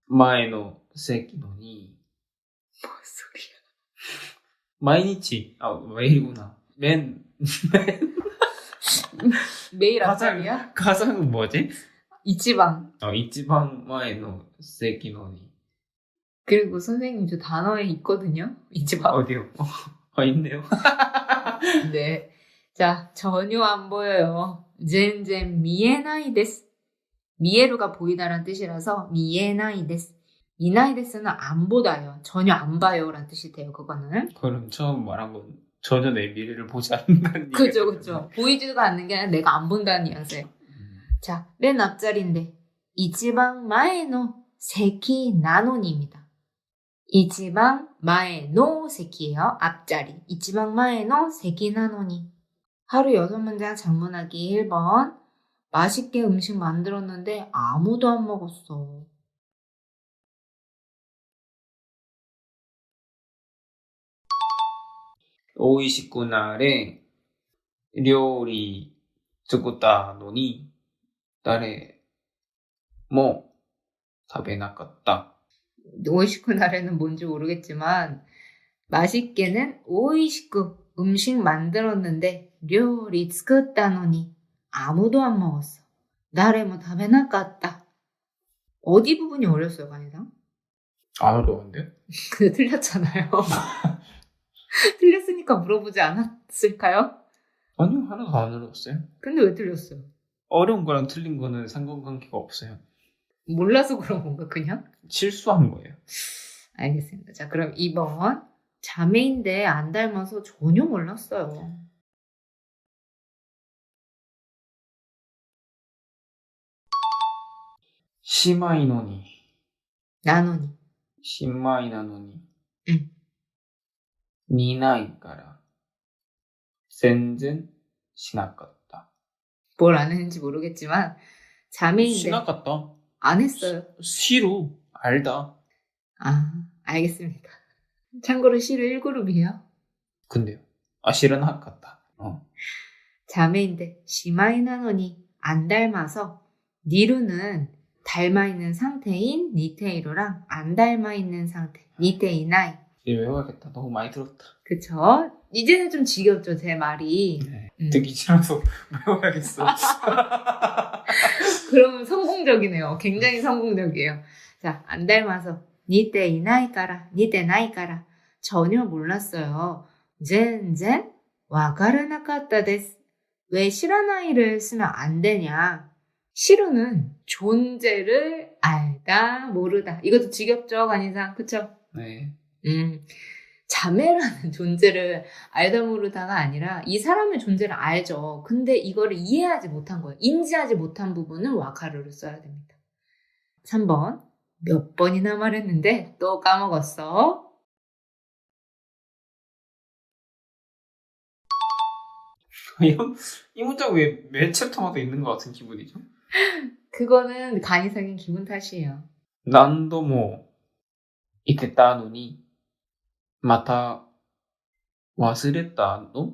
[SPEAKER 1] 前の席のに、
[SPEAKER 2] 뭔 소리야.
[SPEAKER 1] 毎日, 왜 이러구나.
[SPEAKER 2] 매일 앞자리야?
[SPEAKER 1] 가상은 뭐지?
[SPEAKER 2] 이치방.
[SPEAKER 1] 이치방前の席のに.
[SPEAKER 2] 그리고 선생님 저 단어에 있거든요. 이치방.
[SPEAKER 1] 어디요? 있네요.
[SPEAKER 2] 네. 자, 전혀 안 보여요. 全然見えないです. 미에루가 보이다란 뜻이라서 見えないです. 見ないです는 안 보다요. 전혀 안 봐요란 뜻이 돼요. 그거는.
[SPEAKER 1] 그럼 처음 말한 건 전혀 내 미래를 보지 않는다는
[SPEAKER 2] 그죠, 그죠. 보이지도 않는 게 아니라 내가 안 본다는 뉘앙스예요. 자, 맨 앞자리인데 一番前の席なのに입니다. 一番前の席예요. 앞자리. 一番前の席なのに. 하루 6문장 장문하기 1번. 맛있게 음식 만들었는데 아무도 안 먹었어.
[SPEAKER 1] 美味しくなれ料理作ったのに誰も食べなかった.
[SPEAKER 2] 오이시쿠나레는 뭔지 모르겠지만 맛있게는 오이시쿠 음식 만들었는데 료리 쓰었다노니 아무도 안 먹었어. 나레모 다베나까다. 어디 부분이 어렸어요, 강의상?
[SPEAKER 1] 안 어려운데요?
[SPEAKER 2] 근데 틀렸잖아요. 틀렸으니까 물어보지 않았을까요?
[SPEAKER 1] 아니요, 하나도 안 어려웠어요.
[SPEAKER 2] 근데 왜 틀렸어요?
[SPEAKER 1] 어려운 거랑 틀린 거는 상관관계가 없어요.
[SPEAKER 2] 몰라서 그런 건가, 그냥?
[SPEAKER 1] 실수한 거예요.
[SPEAKER 2] 알겠습니다. 자, 그럼 2번. 자매인데 안 닮아서 전혀 몰랐어요.
[SPEAKER 1] 姉妹のに
[SPEAKER 2] 나노니.
[SPEAKER 1] 姉妹なのに
[SPEAKER 2] 응.
[SPEAKER 1] 似ないから全然しなかった.
[SPEAKER 2] 뭘 안 했는지 모르겠지만 자매인데
[SPEAKER 1] しなかった?
[SPEAKER 2] 안 했어요.
[SPEAKER 1] 시루 알다.
[SPEAKER 2] 아, 알겠습니다. 참고로 시루 1그룹이에요.
[SPEAKER 1] 근데요. 시는 같다.
[SPEAKER 2] 자매인데 시마이나노니 안 닮아서 니루는 닮아있는 상태인 니테이로랑 안 닮아있는 상태 니테이나이.
[SPEAKER 1] 이제 외워야겠다. 너무 많이 들었다.
[SPEAKER 2] 그쵸? 이제는 좀 지겹죠, 제 말이.
[SPEAKER 1] 네. 듣기 싫어서 외워야겠어.
[SPEAKER 2] 그러면 성공적이네요. 굉장히 성공적이에요. 자, 안 닮아서 니테이나이까라, 니테나이까라. 전혀 몰랐어요. 젠젠 와가라나카타 데스. 왜 시라나이를 쓰면 안 되냐? 시루는 존재를 알다, 모르다. 이것도 지겹죠, 간이상. 그쵸?
[SPEAKER 1] 네.
[SPEAKER 2] 자매라는 존재를 알다 모르다가 아니라 이 사람의 존재를 알죠. 근데 이거를 이해하지 못한 거예요. 인지하지 못한 부분은 와카르를 써야 됩니다. 3번. 몇 번이나 말했는데 또 까먹었어.
[SPEAKER 1] 이 문장 왜 매 챕터마다 있는 것 같은 기분이죠?
[SPEAKER 2] 그거는 간이상인 기분 탓이에요.
[SPEAKER 1] 何度も言ってたのにまた忘れたの?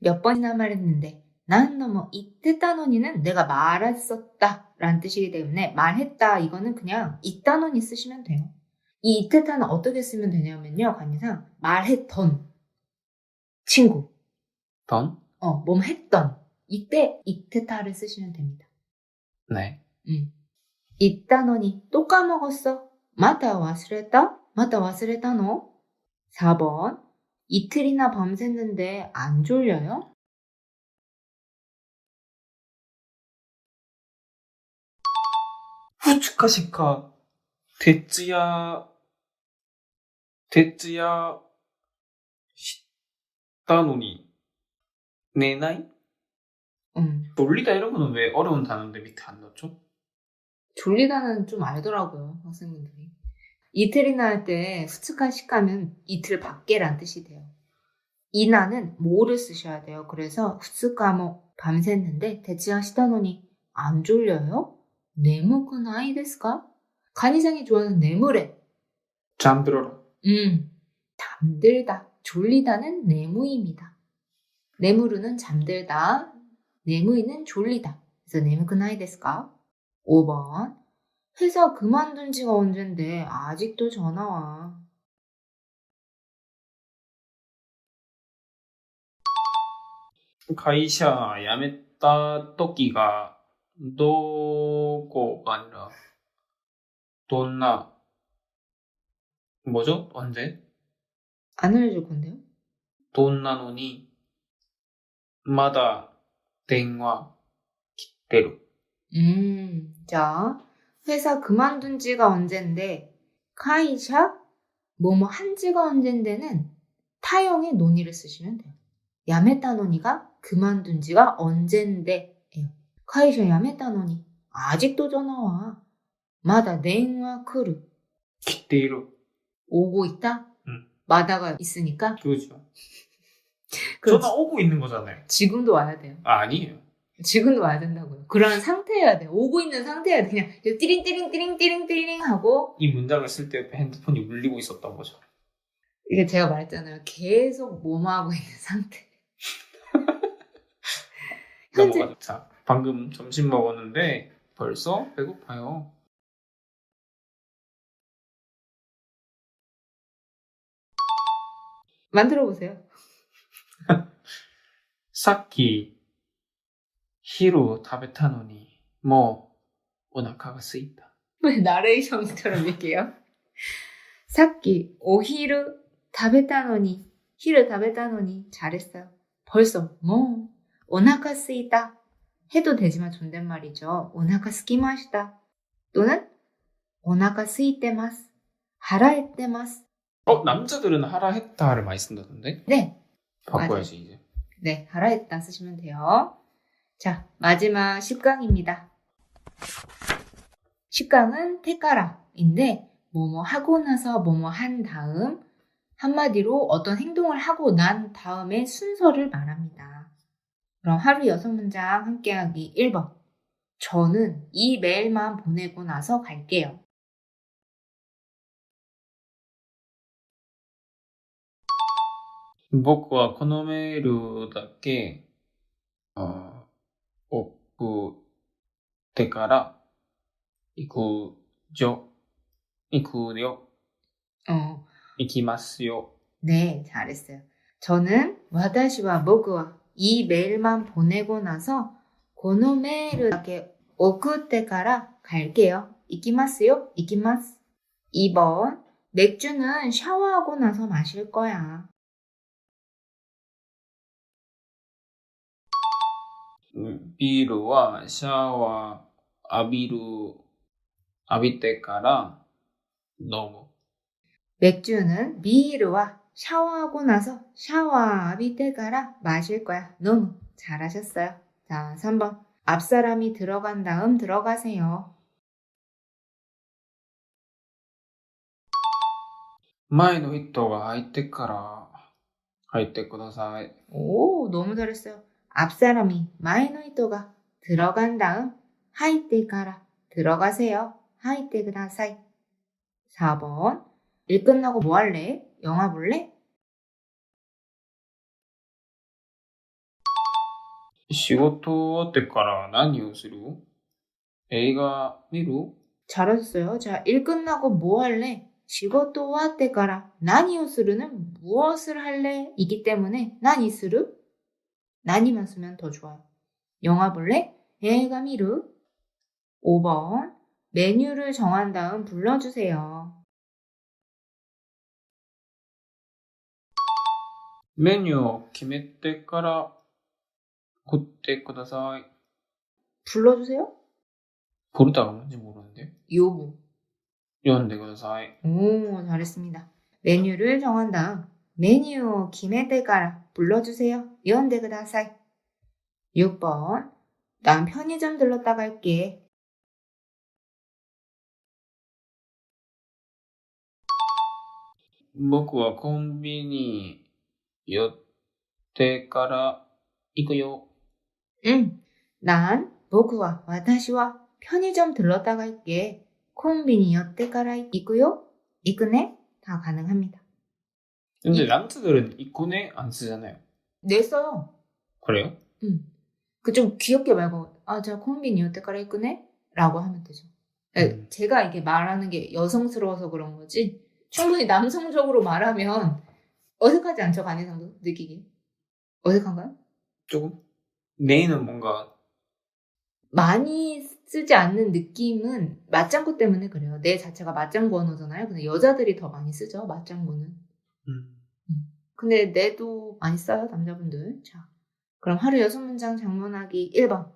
[SPEAKER 2] 몇 번이나 말했는데 난너뭐 이때따노니는 내가 말했었다 라는 뜻이기 때문에 말했다 이거는 그냥 이따노니 쓰시면 돼요. 이 이때따는 어떻게 쓰면 되냐면요. 간이상 말했던 친구
[SPEAKER 1] 던?
[SPEAKER 2] 몸 했던 이때 이때따를 쓰시면 됩니다.
[SPEAKER 1] 네.
[SPEAKER 2] 이따노니 또 까먹었어. 마다 와스레다? 마다 와스레다노? 4번. 이틀이나 밤샜는데 안 졸려요?
[SPEAKER 1] 후츠카시카 데츠야 시다노니 내나이? 졸리다 이런 거는 왜 어려운 단어인데 밑에 안 넣었죠?
[SPEAKER 2] 졸리다는 좀 알더라고요, 학생분들이. 이틀이나 할 때 후츠카시카면 이틀 밖에란 뜻이 돼요. 이나는 모를 쓰셔야 돼요. 그래서 후츠카모 밤샜는데 데치야 시다노니 안 졸려요? 네무쿠나이 데스 까? 간이상이 좋아하는 네무래.
[SPEAKER 1] 잠들어라.
[SPEAKER 2] 잠들다, 졸리다는 네무입니다. 네무르는 잠들다, 네무이는 졸리다. 그래서 네무쿠나이 데스 까? 5번. 회사 그만둔 지가 언젠데 아직도 전화 와.
[SPEAKER 1] 会社辞めた時が、どこかなどんな、뭐죠? 언제?
[SPEAKER 2] 안 알려줄 건데요?
[SPEAKER 1] どんなのに、まだ電話来てる.
[SPEAKER 2] 자, 회사 그만둔 지가 언젠데, 카이샤, 뭐뭐 한 지가 언젠데는 타형의 논의를 쓰시면 돼요. 야메타 논의가 그만둔 지가 언젠데, 예요. 카이샤 야메타 논의. 아직도 전화 와. 마다 덴와 크루.
[SPEAKER 1] 来ている.
[SPEAKER 2] 오고 있다? 마다가 있으니까?
[SPEAKER 1] 그죠.
[SPEAKER 2] 그럼
[SPEAKER 1] 전화 오고 있는 거잖아요.
[SPEAKER 2] 지금도 와야 돼요.
[SPEAKER 1] 아니에요.
[SPEAKER 2] 지금도 와야 된다고요. 그런 상태여야 돼요. 오고 있는 상태여야 돼. 그냥 띠링띠링띠링띠링띠링 하고.
[SPEAKER 1] 이 문장을 쓸 때 옆에 핸드폰이 울리고 있었던 거죠.
[SPEAKER 2] 이게 제가 말했잖아요. 계속 뭐뭐하고 있는 상태. 현재
[SPEAKER 1] 넘어가죠. 자, 방금 점심 먹었는데 벌써 배고파요.
[SPEAKER 2] 만들어 보세요.
[SPEAKER 1] さっき昼を食べたのにもうお腹が空いた.
[SPEAKER 2] 왜 나레이션처럼 얘기해요? 사키 오히르 다베타노니 히르 다베타노니 잘했어요. 벌써 뭐 오나카 쓰이다 해도 되지만 존댓말이죠. 오나카 스키마시다 또는 오나카 쓰이테마스 하라에테마스.
[SPEAKER 1] 남자들은 하라 했다를 많이 쓴다던데?
[SPEAKER 2] 네.
[SPEAKER 1] 바꿔야지 이제.
[SPEAKER 2] 네, 하라했다 쓰시면 돼요. 자, 마지막 10강입니다. 10강은 테카라인데 뭐뭐 하고 나서 뭐뭐 한 다음 한마디로 어떤 행동을 하고 난 다음에 순서를 말합니다. 그럼 하루 6문장 함께하기 1번. 저는 이 메일만 보내고 나서 갈게요.
[SPEAKER 1] 僕はこのメールだけ送ってから行くよ.行きますよ.
[SPEAKER 2] 네, 잘했어요. 저는 와다시와 보그와 이 메일만 보내고 나서 고노 메일을 오쿠테카라 갈게요. 이키마스요? 이키마스. 2번. 맥주는 샤워하고 나서 마실 거야.
[SPEAKER 1] ビールはシャワー浴びてから飲む.
[SPEAKER 2] 맥주는 비르와 샤워하고 나서 샤워 비테가라 마실 거야. 너무 잘하셨어요. 자, 3번. 앞사람이 들어간 다음 들어가세요.
[SPEAKER 1] 前の人が入ってから入ってください.
[SPEAKER 2] 오, 너무 잘했어요. 앞사람이 마이노이토가 들어간 다음 하이테가라 들어가세요. 하이테 그다사이. 4번. 일 끝나고 뭐 할래? 영화 볼래?
[SPEAKER 1] 仕事終わってから何をする? 映画見る?
[SPEAKER 2] 잘하셨어요. 자, 일 끝나고 뭐 할래?仕事 와때까라 나니오스르는 무엇을 할래? 이기 때문에 나니스르? 나니만 쓰면 더 좋아요. 영화 볼래?映画 미루. 5번. 메뉴를 정한 다음 불러주세요.
[SPEAKER 1] メニューを決めてから送ってください.
[SPEAKER 2] 불러주세요?
[SPEAKER 1] 부르다가 뭔지 모르는데.
[SPEAKER 2] 요구.
[SPEAKER 1] 読んでください.
[SPEAKER 2] 오, 잘했습니다. 메뉴를 정한 다음 메뉴 기메테가라 불러주세요. 연대 그다사이. 6번. 난 편의점 들렀다 갈게.
[SPEAKER 1] 僕はコンビニ寄ってから行くよ.
[SPEAKER 2] 난 보쿠와 와타시와 편의점 들렀다 갈게. 콤비니 여태 가라 이구요? 이끄네? 다 가능합니다.
[SPEAKER 1] 근데 란트들은 이코네 안 쓰잖아요.
[SPEAKER 2] 네 써요.
[SPEAKER 1] 그래요?
[SPEAKER 2] 그 좀 귀엽게 말고 저 콤비니 여태 가라 이끄네? 라고 하면 되죠. 제가 이게 말하는 게 여성스러워서 그런 거지 충분히 남성적으로 말하면 어색하지 않죠? 간이상도 느끼기. 어색한가요?
[SPEAKER 1] 조금? 메인은 뭔가
[SPEAKER 2] 많이 쓰지 않는 느낌은 맞장구 때문에 그래요. 내 자체가 맞장구 언어잖아요. 근데 여자들이 더 많이 쓰죠. 맞장구는. 근데 내도 많이 써요. 남자분들. 자, 그럼 하루 6문장 장문하기 1번.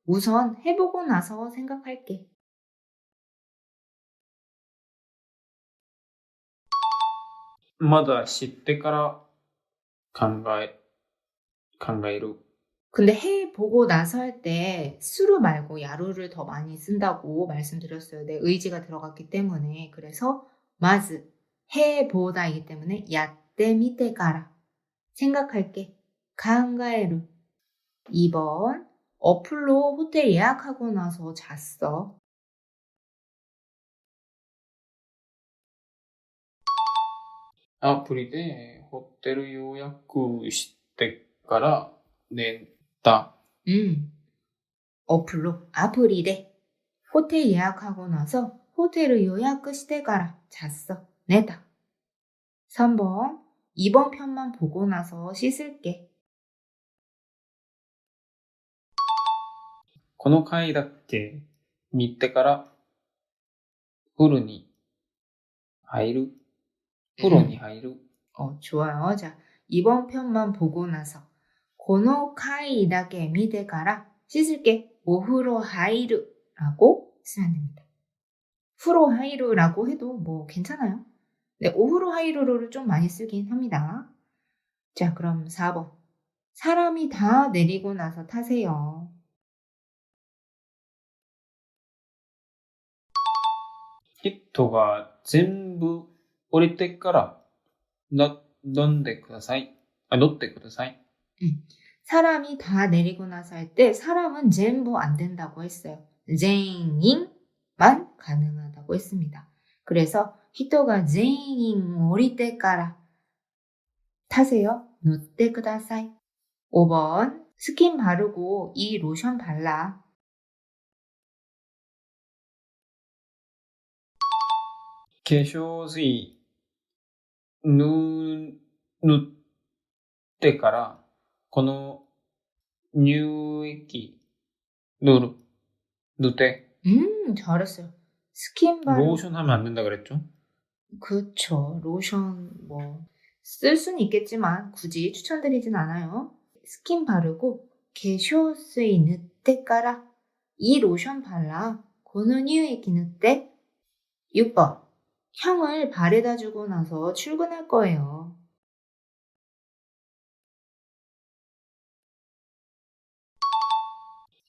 [SPEAKER 2] 우선 해보고 나서 생각할게.
[SPEAKER 1] 마다 知ってから考える.
[SPEAKER 2] 근데 해보고 나서 할 때 수루 말고 야루를 더 많이 쓴다고 말씀드렸어요. 내 의지가 들어갔기 때문에. 그래서 마즈 해보다이기 때문에 야떼 미테 가라. 생각할게. 강가에루. 2번 어플로 호텔 예약하고 나서 잤어.
[SPEAKER 1] 아플でホテル予約してから寝た.
[SPEAKER 2] 어플로 아플이래. 호텔 예약하고 나서 호텔을 요약して 가라. 잤어. 내다. 3번 2번 편만 보고 나서 씻을게.
[SPEAKER 1] この回だけ見てから風呂に入る.
[SPEAKER 2] 좋아요. 자, 2번 편만 보고 나서 この回だけ見てから 씻을게. 오후로 하이르라고 쓰면 됩니다. 후로 하이르라고 해도 뭐 괜찮아요. 네, 오후로 하이르를 좀 많이 쓰긴 합니다. 자, 그럼 4번. 사람이 다 내리고 나서 타세요.
[SPEAKER 1] 人が全部降りてから乗ってください.
[SPEAKER 2] 사람이 다 내리고 나서 할 때 사람은 전부 안 된다고 했어요.全員만 가능하다고 했습니다. 그래서 히토가 全員降りてから 타세요. 乗ってください. 5번 스킨 바르고 이 로션 발라.
[SPEAKER 1] 化粧水塗ってからこの乳液塗って.
[SPEAKER 2] 잘했어요. 스킨 바르고
[SPEAKER 1] 로션 하면 안 된다 그랬죠?
[SPEAKER 2] 그쵸. 로션 쓸 수는 있겠지만 굳이 추천드리진 않아요. 스킨 바르고 化粧水塗ってから이 로션 발라. この乳液塗って. 6번 향을 바래다 주고 나서 출근할 거예요.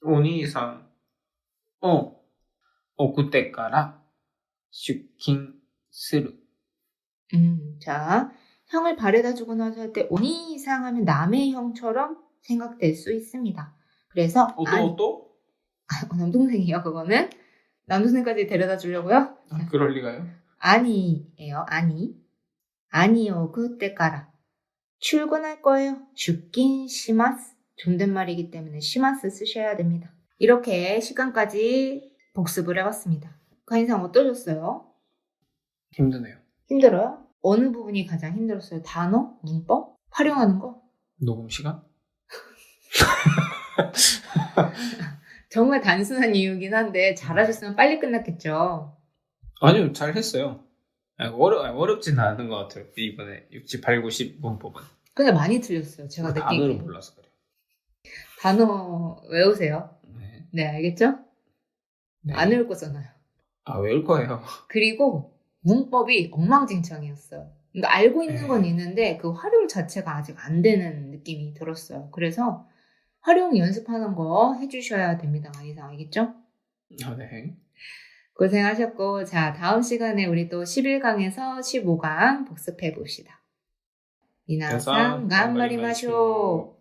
[SPEAKER 1] お兄さんを送ってから出勤する.
[SPEAKER 2] 자, 향을 바래다 주고 나서 할 때 오니 이상 하면 남의 형처럼 생각될 수 있습니다. 그래서
[SPEAKER 1] 또?
[SPEAKER 2] 남동생이요. 그거는 남동생까지 데려다 주려고요?
[SPEAKER 1] 그럴 리가요?
[SPEAKER 2] 아니에요. 아니요. 그때까라. 출근할 거예요. 죽긴 시마스. 존댓말이기 때문에 시마스 쓰셔야 됩니다. 이렇게 시간까지 복습을 해봤습니다. 관인상 어떠셨어요?
[SPEAKER 1] 힘드네요.
[SPEAKER 2] 힘들어요? 어느 부분이 가장 힘들었어요? 단어? 문법? 활용하는 거?
[SPEAKER 1] 녹음 시간?
[SPEAKER 2] 정말 단순한 이유긴 한데 잘하셨으면 빨리 끝났겠죠?
[SPEAKER 1] 아니요, 잘 했어요. 어렵진 않은 것 같아요. 이번에 60, 8, 90 문법은.
[SPEAKER 2] 근데 많이 틀렸어요. 제가 느끼기에.
[SPEAKER 1] 단어를 몰라서 그래요.
[SPEAKER 2] 단어 외우세요.
[SPEAKER 1] 네.
[SPEAKER 2] 네, 알겠죠?
[SPEAKER 1] 네.
[SPEAKER 2] 안 외울 거잖아요.
[SPEAKER 1] 외울 거예요.
[SPEAKER 2] 그리고 문법이 엉망진창이었어요. 그러니까 알고 있는 건 있는데 그 활용 자체가 아직 안 되는 느낌이 들었어요. 그래서 활용 연습하는 거 해주셔야 됩니다. 이상 알겠죠?
[SPEAKER 1] 네.
[SPEAKER 2] 고생하셨고, 자, 다음 시간에 우리 또 11강에서 15강 복습해 봅시다. 미나상, 간마리마쇼.